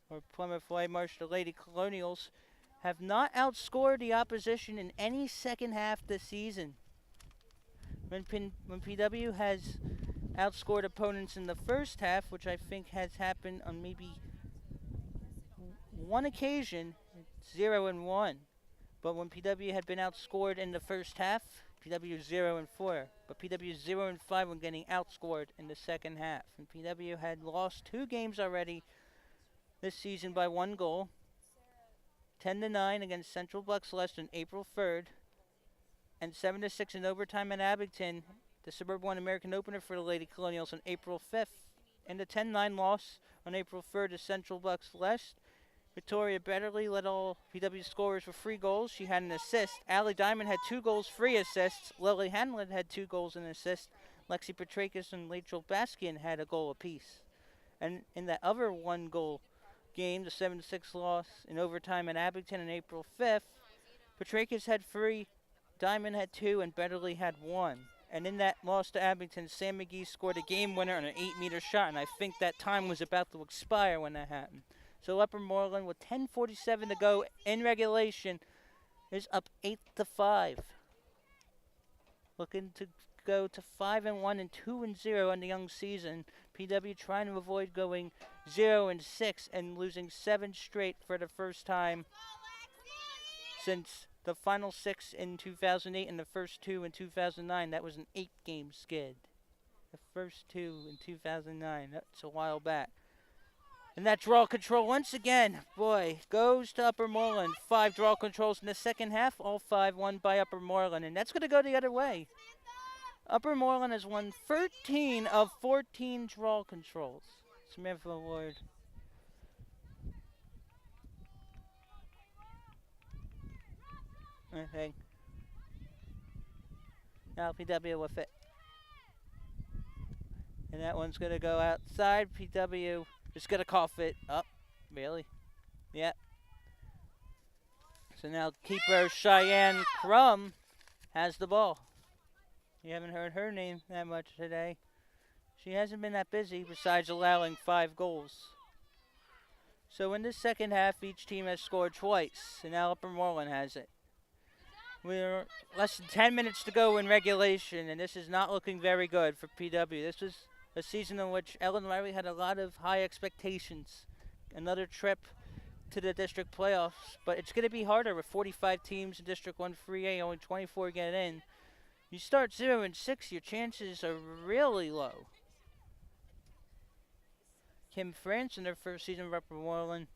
Speaker 2: For Plymouth Whitemarsh, the Lady Colonials have not outscored the opposition in any second half this season. When PW has outscored opponents in the first half, which I think has happened on maybe one occasion, 0-1. But when PW had been outscored in the first half, PW 0-4. But PW 0-5 when getting outscored in the second half. And PW had lost 2 games already this season by 1 goal. 10-9 against Central Bucks West on April 3rd. And 7-6 in overtime at Abington, the Suburban One American opener for the Lady Colonials on April 5th. And the 10-9 loss on April 3rd to Central Bucks West. Victoria Betterly led all PW scorers with 3 goals. She had an assist. Allie Diamond had 2 goals, 3 assists. Lily Hanlon had 2 goals and an assist. Lexi Petrakis and Rachel Baskian had a goal apiece. And in that other 1-goal game, the 7-6 loss in overtime at Abington on April 5th, Petrakis had 3. Diamond had 2 and Betterly had 1. And in that loss to Abington, Sam McGee scored a game winner on an 8-meter shot, and I think that time was about to expire when that happened. So Upper Moreland, with 10:47 to go in regulation, is up 8-5. Looking to go to 5-1 and 2-0 on the young season. PW trying to avoid going 0-6 and losing 7 straight for the first time since the final 6 in 2008 and the first 2 in 2009. That was an 8-game skid. The first 2 in 2009. That's a while back. And that draw control once again, boy, goes to Upper Moreland. 5 draw controls in the second half, all 5 won by Upper Moreland. And that's going to go the other way. Upper Moreland has won 13 of 14 draw controls. Samantha Ward. Okay. Now PW with it. And that one's going to go outside. PW is going to cough it up. Really? Yeah. So now keeper Cheyenne Crum has the ball. You haven't heard her name that much today. She hasn't been that busy besides allowing 5 goals. So in the second half, each team has scored twice, and now Upper Moreland has it. We're less than 10 minutes to go in regulation, and this is not looking very good for PW. This was a season in which Ellen Riley had a lot of high expectations. Another trip to the district playoffs, but it's going to be harder with 45 teams in District 1 3A, only 24 get in. You start 0-6, your chances are really low. Kim France in their first season of Upper Moreland.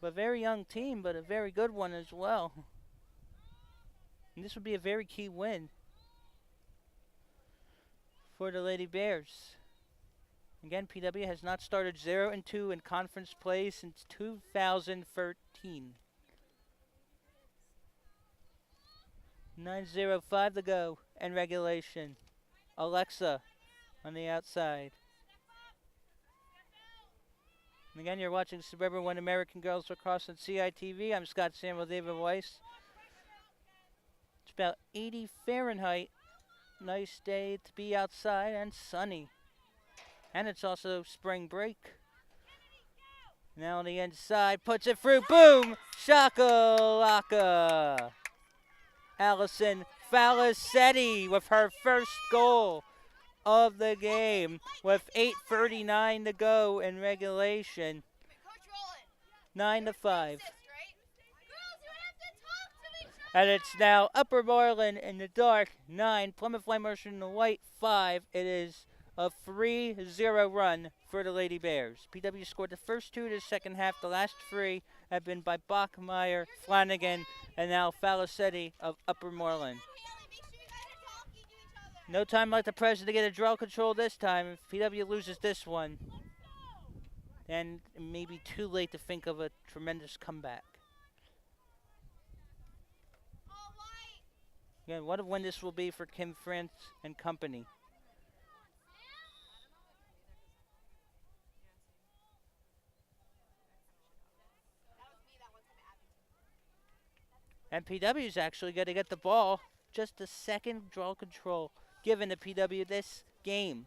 Speaker 2: A very young team, but a very good one as well. And this would be a very key win for the Lady Bears. Again, PW has not started 0-2 in conference play since 2013. 9:05 to go in regulation. Alexa on the outside. And again, you're watching Suburban 1 American Girls Lacrosse on CITV. I'm Scott Samuel David Weiss. It's about 80 Fahrenheit. Nice day to be outside and sunny. And it's also spring break. Now on the inside, puts it through. Boom! Shakalaka! Allison Falicetti with her first goal of the game with 8:39 to go in regulation. 9-5. And it's now Upper Moreland in the dark, 9. Plymouth Whitemarsh in the white, 5. It is a 3-0 run for the Lady Bears. PW scored the first 2 of the second half. The last 3 have been by Bachmeyer, Flanagan, and now Falicetti of Upper Moreland. No time like the present to get a draw control this time. If PW loses this one, then it may be too late to think of a tremendous comeback. Again, what a win this will be for Kim France and company. And PW is actually going to get the ball. Just the second draw control given to PW this game.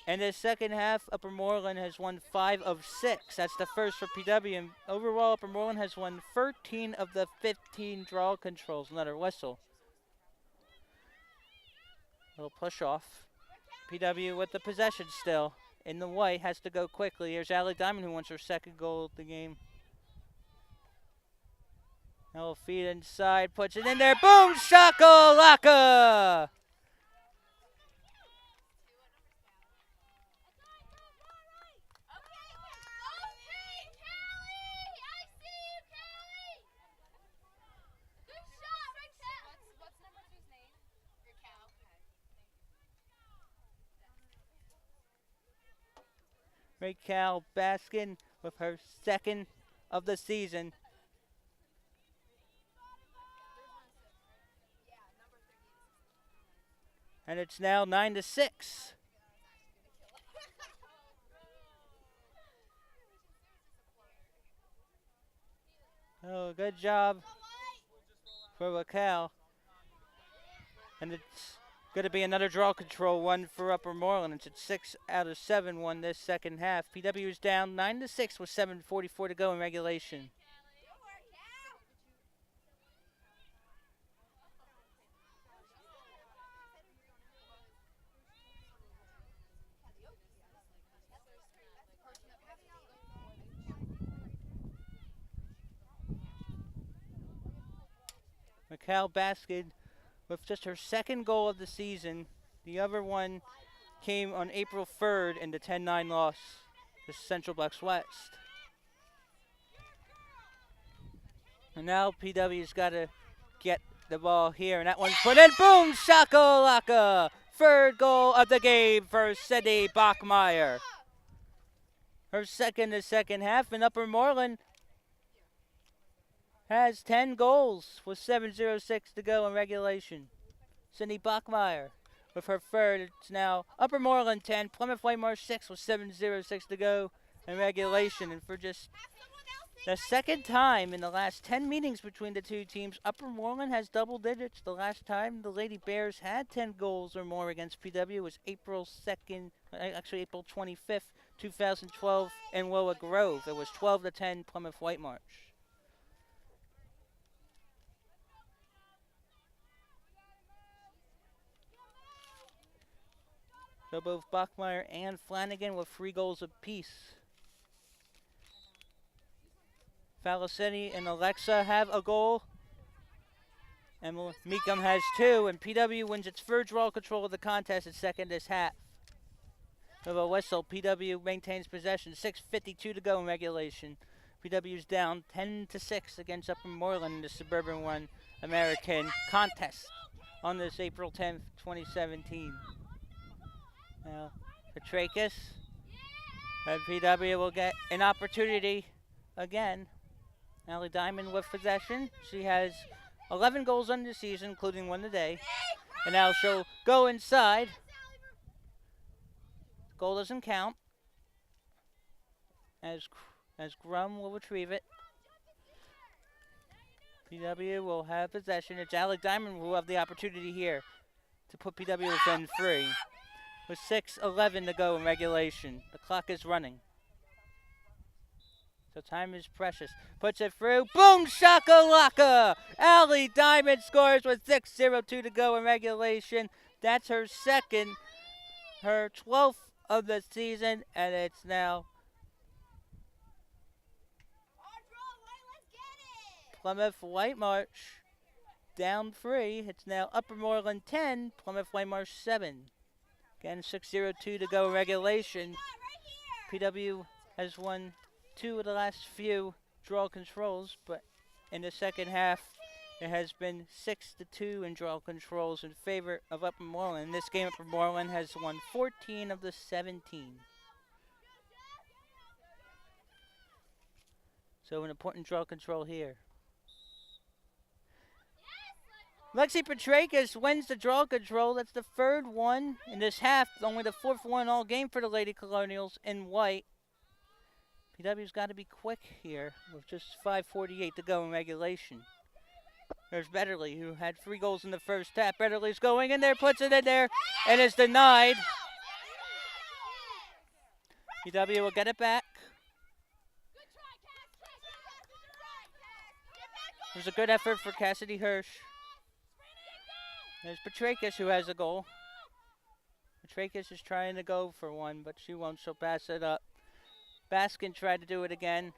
Speaker 2: In the second half, Upper Moreland has won 5 of 6. That's the first for PW. And overall, Upper Moreland has won 13 of the 15 draw controls. Another whistle. Little push off. PW with the possession still. In the white, has to go quickly. Here's Allie Diamond who wants her second goal of the game. Now feed inside, puts it in there. Boom! Shakalaka! Raquel Baskin with her second of the season. And it's now 9-6. Oh, good job for Raquel. And it's going to be another draw control one for Upper Moreland. It's at 6 out of 7 won this second half. PW is down 9-6 with 7:44 to go in regulation. Raquel basket with just her second goal of the season. The other one came on April 3rd in the 10-9 loss to Central Bucks West. And now PW's got to get the ball here, and that one's put in. Boom! Shakalaka! Third goal of the game for Cindy Bachmeyer. Her second the second half, and Upper Moreland has 10 goals with 7:06 to go in regulation. Cindy Bachmeyer with her third. It's now Upper Moreland 10, Plymouth Whitemarsh 6 with 7:06 to go in regulation. And for just the second time in the last 10 meetings between the two teams, Upper Moreland has double digits. The last time the Lady Bears had 10 goals or more against PW was April 25th, 2012 in Willow Grove. It was 12-10 Plymouth Whitemarsh. So both Bachmeyer and Flanagan with 3 goals apiece. Falicini and Alexa have a goal. And Meekum has 2. And PW wins its third draw control of the contest at second this half. With a whistle, PW maintains possession. 6:52 to go in regulation. PW's down 10-6 against Upper Moreland in the Suburban 1 American contest on this April 10th, 2017. Now, Petrakis and PW will get an opportunity again. Allie Diamond with possession. She has 11 goals on the season, including one today. And now she'll go inside. Goal doesn't count. As Grum will retrieve it. PW will have possession. It's Allie Diamond who will have the opportunity here to put PW within 3. With 6:11 to go in regulation. The clock is running. So time is precious. Puts it through. Boom! Shakalaka! Allie Diamond scores with 6:02 to go in regulation. That's her second, her 12th of the season, and it's now Plymouth Whitemarsh down 3. It's now Upper Moreland 10, Plymouth Whitemarsh 7. Again, 6:02 to go in regulation. PW has won 2 of the last few draw controls, but in the second half, it has been 6-2 in draw controls in favor of Upper Moreland. In this game, Upper Moreland has won 14 of the 17. So an important draw control here. Lexi Petrakis wins the draw control. That's the third one in this half. Only the 4th one all game for the Lady Colonials in white. PW's got to be quick here with just 5:48 to go in regulation. There's Betterly, who had 3 goals in the first half. Betterly's going in there, puts it in there, and is denied. PW will get it back. It was a good effort for Cassidy Hirsch. There's Petrakis who has a goal. Petrakis is trying to go for one, but she won't. She'll pass it up. Baskin tried to do it again.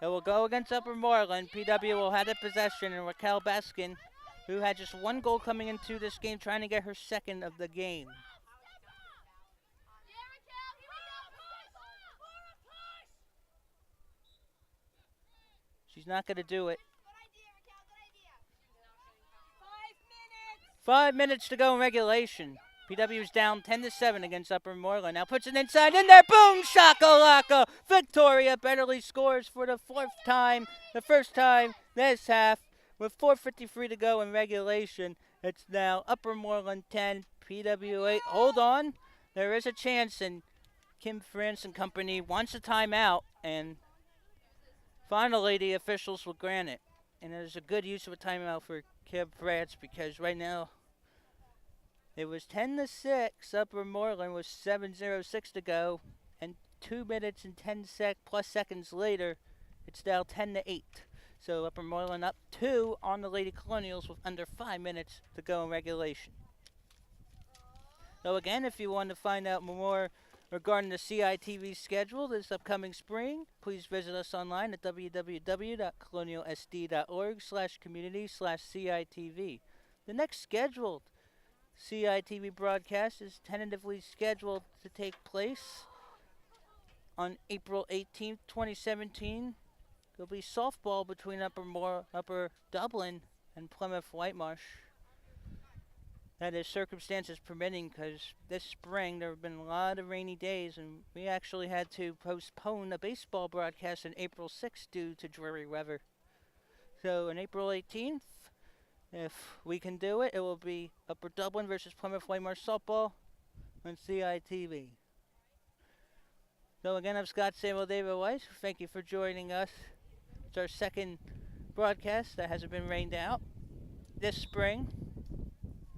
Speaker 2: It will go against Upper Moreland. PW will have the possession, and Raquel Baskin, who had just 1 goal coming into this game, trying to get her second of the game. She's not going to do it. 5 minutes to go in regulation. PW's down 10-7 against Upper Moreland. Now puts it inside, in there, boom, shakalaka! Victoria Betterly scores for the 4th time, the first time this half, with 4:53 to go in regulation. It's now Upper Moreland 10, PW 8. Hold on, there is a chance, and Kim France and company wants a timeout, and finally the officials will grant it. and it was a good use of a timeout for Kim France because right now it was 10-6. Upper Moreland was 7:06 to go, and 2 minutes and 10 plus seconds later, it's now 10-8. So Upper Moreland up 2 on the Lady Colonials with under 5 minutes to go in regulation. So again, if you want to find out more regarding the CITV schedule this upcoming spring, please visit us online at www.colonialsd.org/community/CITV. The next scheduled CITV broadcast is tentatively scheduled to take place on April 18th, 2017. There'll be softball between Upper Dublin and Plymouth Whitemarsh. That is circumstances permitting, because this spring there have been a lot of rainy days, and we actually had to postpone a baseball broadcast on April 6th due to dreary weather. So on April 18th, if we can do it, it will be Upper Dublin versus Plymouth Whitemarsh softball on CITV. So again, I'm Scott Samuel David Weiss. Thank you for joining us. It's our second broadcast that hasn't been rained out this spring.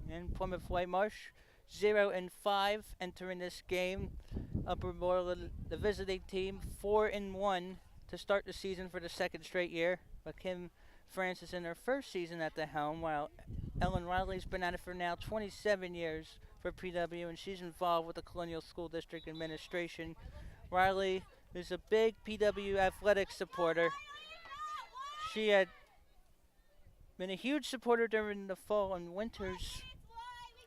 Speaker 2: And Plymouth Whitemarsh 0-5 entering this game. Upper Moreland, the visiting team, 4-1 to start the season for the second straight year. But Kim France is in her first season at the helm, while Ellen Riley's been at it for now 27 years for PW, and she's involved with the Colonial School District Administration. Riley is a big PW athletics supporter. She had been a huge supporter during the fall and winters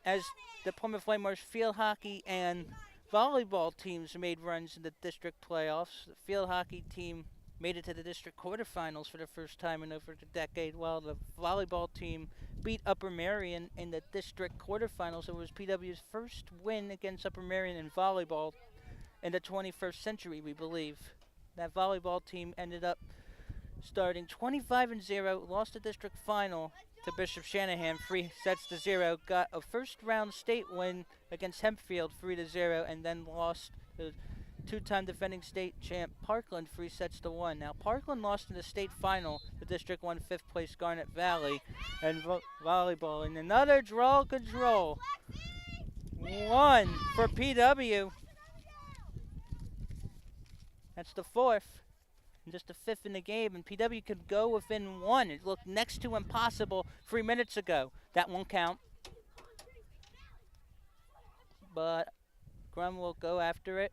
Speaker 2: as the Plymouth Whitemarsh field hockey and volleyball teams made runs in the district playoffs. The field hockey team made it to the district quarterfinals for the first time in over a decade, while the volleyball team beat Upper Merion in the district quarterfinals. It was PW's first win against Upper Merion in volleyball in the 21st century, we believe. That volleyball team ended up starting 25-0, lost the district final to Bishop Shanahan 3-0, got a first-round state win against Hempfield 3-0, and then lost the two-time defending state champ Parkland 3-1. Now Parkland lost in the state final. The district won 5th place Garnet Valley, and volleyball in another draw control. 1 for PW. That's the 4th. And just the 5th in the game, and PW could go within 1. It looked next to impossible 3 minutes ago. That won't count. But Grum will go after it.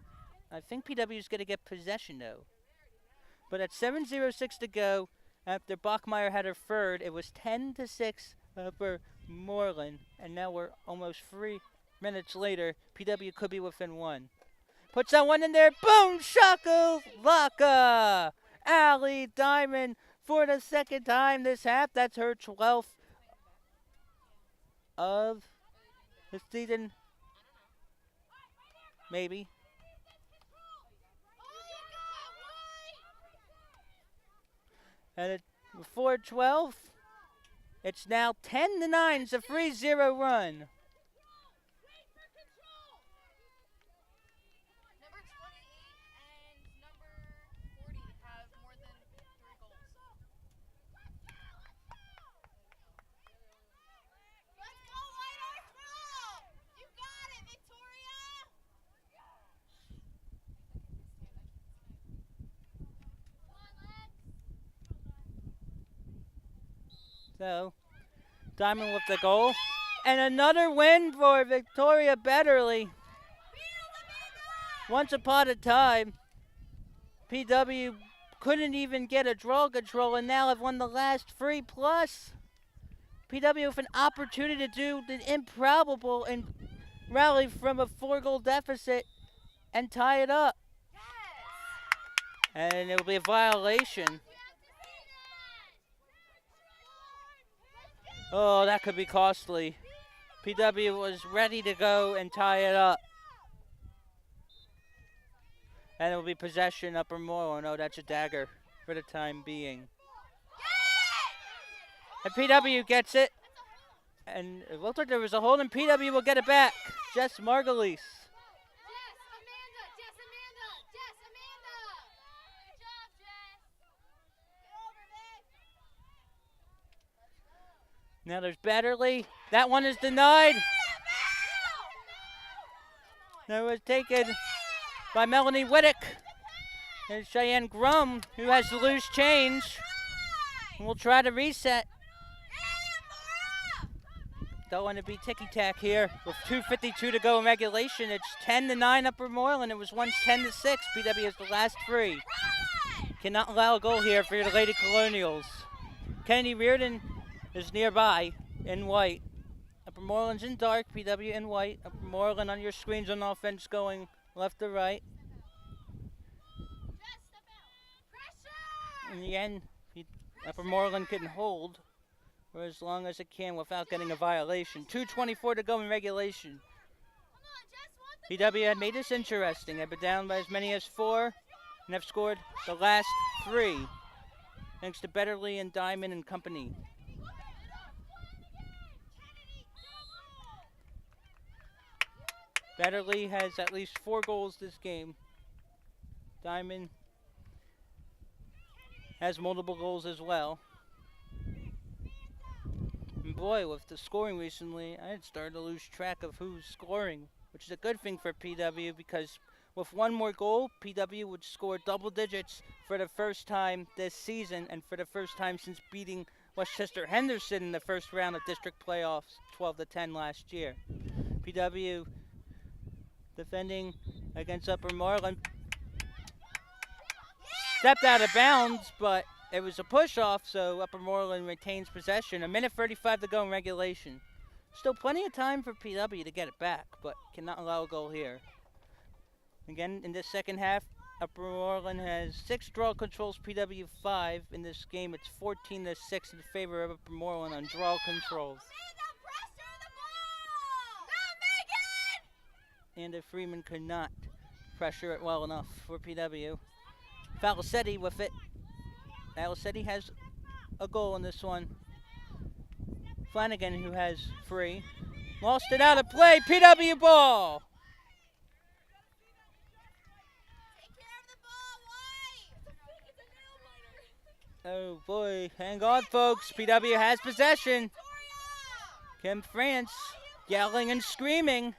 Speaker 2: I think PW is going to get possession, though. But at 7:06 to go, after Bachmeyer had her third, it was 10-6 for Moreland. And now we're almost 3 minutes later. PW could be within 1. Puts that one in there. Boom! Shakalaka! Allie Diamond for the second time this half. That's her 12th of the season. Maybe. And before 12, it's now 10-9. It's a 3-0 run. So, Diamond with the goal. And another win for Victoria Betterly. Once upon a time, PW couldn't even get a draw control, and now have won the last 3 plus. PW with an opportunity to do the improbable and rally from a 4-goal deficit and tie it up. And it will be a violation. Oh, that could be costly. PW was ready to go and tie it up. And it will be possession Upper Moreland. Oh, that's a dagger for the time being. And PW gets it. And it looked like there was a hold, and PW will get it back. Jess Margulies. Now there's Betterly. That one is denied. That was taken by Melanie Whittick. There's Cheyenne Grum, who has the loose change. And we'll try to reset. Don't want to be ticky-tack here. With 2:52 to go in regulation, it's 10-9 Upper Moreland. It was once 10-6. PW is the last three. Cannot allow a goal here for your Lady Colonials. Kennedy Reardon is nearby in white. Upper Moreland's in dark, PW in white. Upper Moreland on your screens on offense going left to right. In the end, Upper Moreland can hold for as long as it can without getting a violation. 2:24 to go in regulation. PW had made this interesting. They've been down by as many as 4 and have scored the last 3. Thanks to Betterly and Diamond and company. Betterly has at least 4 goals this game. Diamond has multiple goals as well. And boy, with the scoring recently, I had started to lose track of who's scoring, which is a good thing for PW because with one more goal, PW would score double digits for the first time this season and for the first time since beating Westchester Henderson in the first round of district playoffs 12-10 last year. PW defending against Upper Moreland. Stepped out of bounds, but it was a push-off, so Upper Moreland retains possession. 1:35 to go in regulation. Still plenty of time for PW to get it back, but cannot allow a goal here. Again, in this second half, Upper Moreland has 6 draw controls, PW 5. In this game, it's 14-6 in favor of Upper Moreland on draw controls. And Freeman could not pressure it well enough for PW. Falicetti with it. Falicetti has a goal in this one. Flanagan, who has 3. Lost it out of play. PW ball. Oh boy, hang on folks. PW has possession. Kim France yelling and screaming.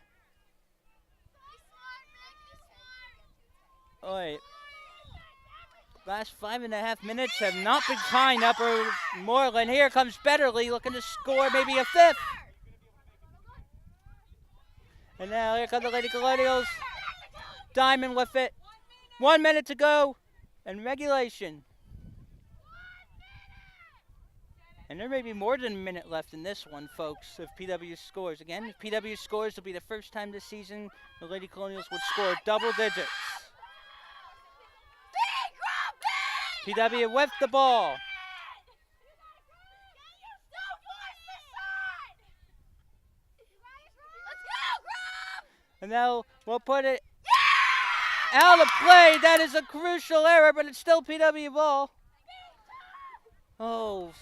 Speaker 2: Alright. Last 5.5 minutes have not been kind. Upper Moreland. Here comes Betterly looking to score maybe a 5th. And now here come the Lady Colonials. Diamond with it. 1 minute to go in regulation. And there may be more than a minute left in this one, folks, if PW scores. Again, if PW scores, it'll be the first time this season the Lady Colonials would score double digits. PW with the ball. And now we'll put it out of play. That is a crucial error, but it's still PW ball. Oh,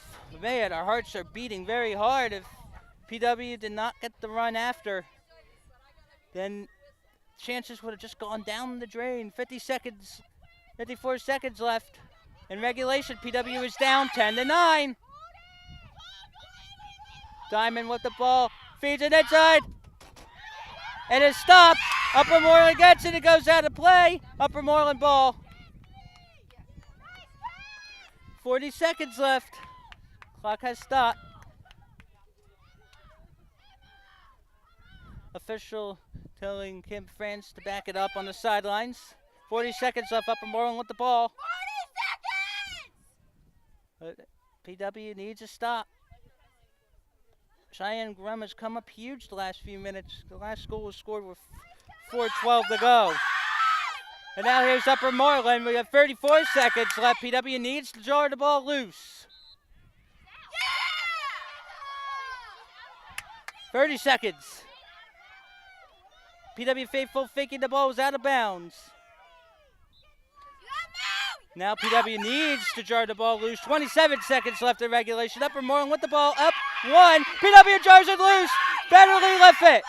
Speaker 2: man, our hearts are beating very hard. If PW did not get the run after, then chances would have just gone down the drain. 54 seconds left. In regulation, PW is down 10-9. Diamond with the ball, feeds it inside. It is stopped. Upper Moreland gets it. It goes out of play. Upper Moreland ball. 40 seconds left. Clock has stopped. Official telling Kim France to back it up on the sidelines. 40 seconds left. Upper Moreland with the ball. 40 seconds! But PW needs a stop. Cheyenne Grum has come up huge the last few minutes. The last goal was scored with 4:12 to go. And now here's Upper Moreland. We have 34 seconds left. PW needs to jar the ball loose. 30 seconds. PW faithful faking the ball was out of bounds. Now PW needs to jar the ball loose. 27 seconds left in regulation. Upper Moreland with the ball up 1. PW jars it loose. Betterly left it.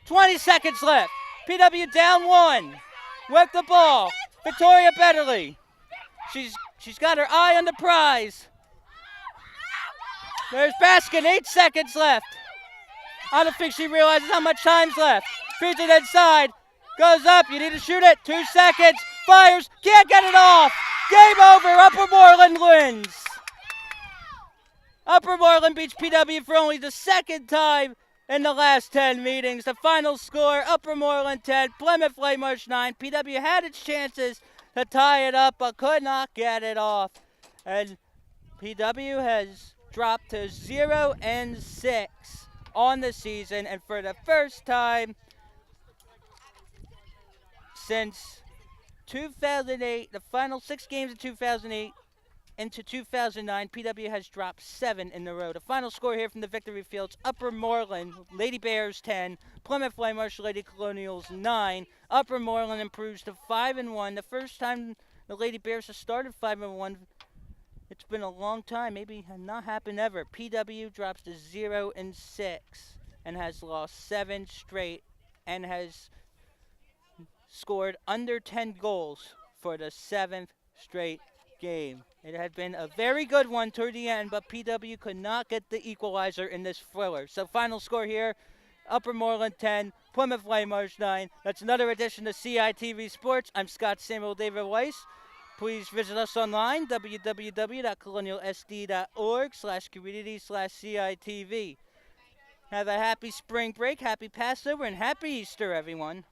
Speaker 2: 20 seconds left. PW down 1 with the ball. Victoria Betterly. She's got her eye on the prize. There's Baskin, 8 seconds left. I don't think she realizes how much time's left. Feeds it inside. Goes up. You need to shoot it. 2 seconds. Fires. Can't get it off. Game over. Upper Moreland wins. Upper Moreland beats PW for only the second time in the last 10 meetings. The final score, Upper Moreland 10, Plymouth Whitemarsh 9. PW had its chances to tie it up, but could not get it off. And PW has dropped to 0-6 on the season, and for the first time since 2008, the final 6 games of 2008 into 2009, PW has dropped 7 in a row. The final score here from the victory fields, Upper Moreland, Lady Bears 10, Plymouth Whitemarsh, Lady Colonials 9. Upper Moreland improves to 5-1. The first time the Lady Bears have started 5-1, it's been a long time, maybe not happened ever. PW drops to 0-6 and has lost 7 straight and has scored under 10 goals for the 7th straight game. It had been a very good one toward the end, but PW could not get the equalizer in this thriller. So final score here, Upper Moreland 10, Plymouth Whitemarsh 9. That's another edition of CITV Sports. I'm Scott Samuel David Weiss. Please visit us online, www.colonialsd.org/community/CITV. Have a happy spring break, happy Passover, and happy Easter, everyone.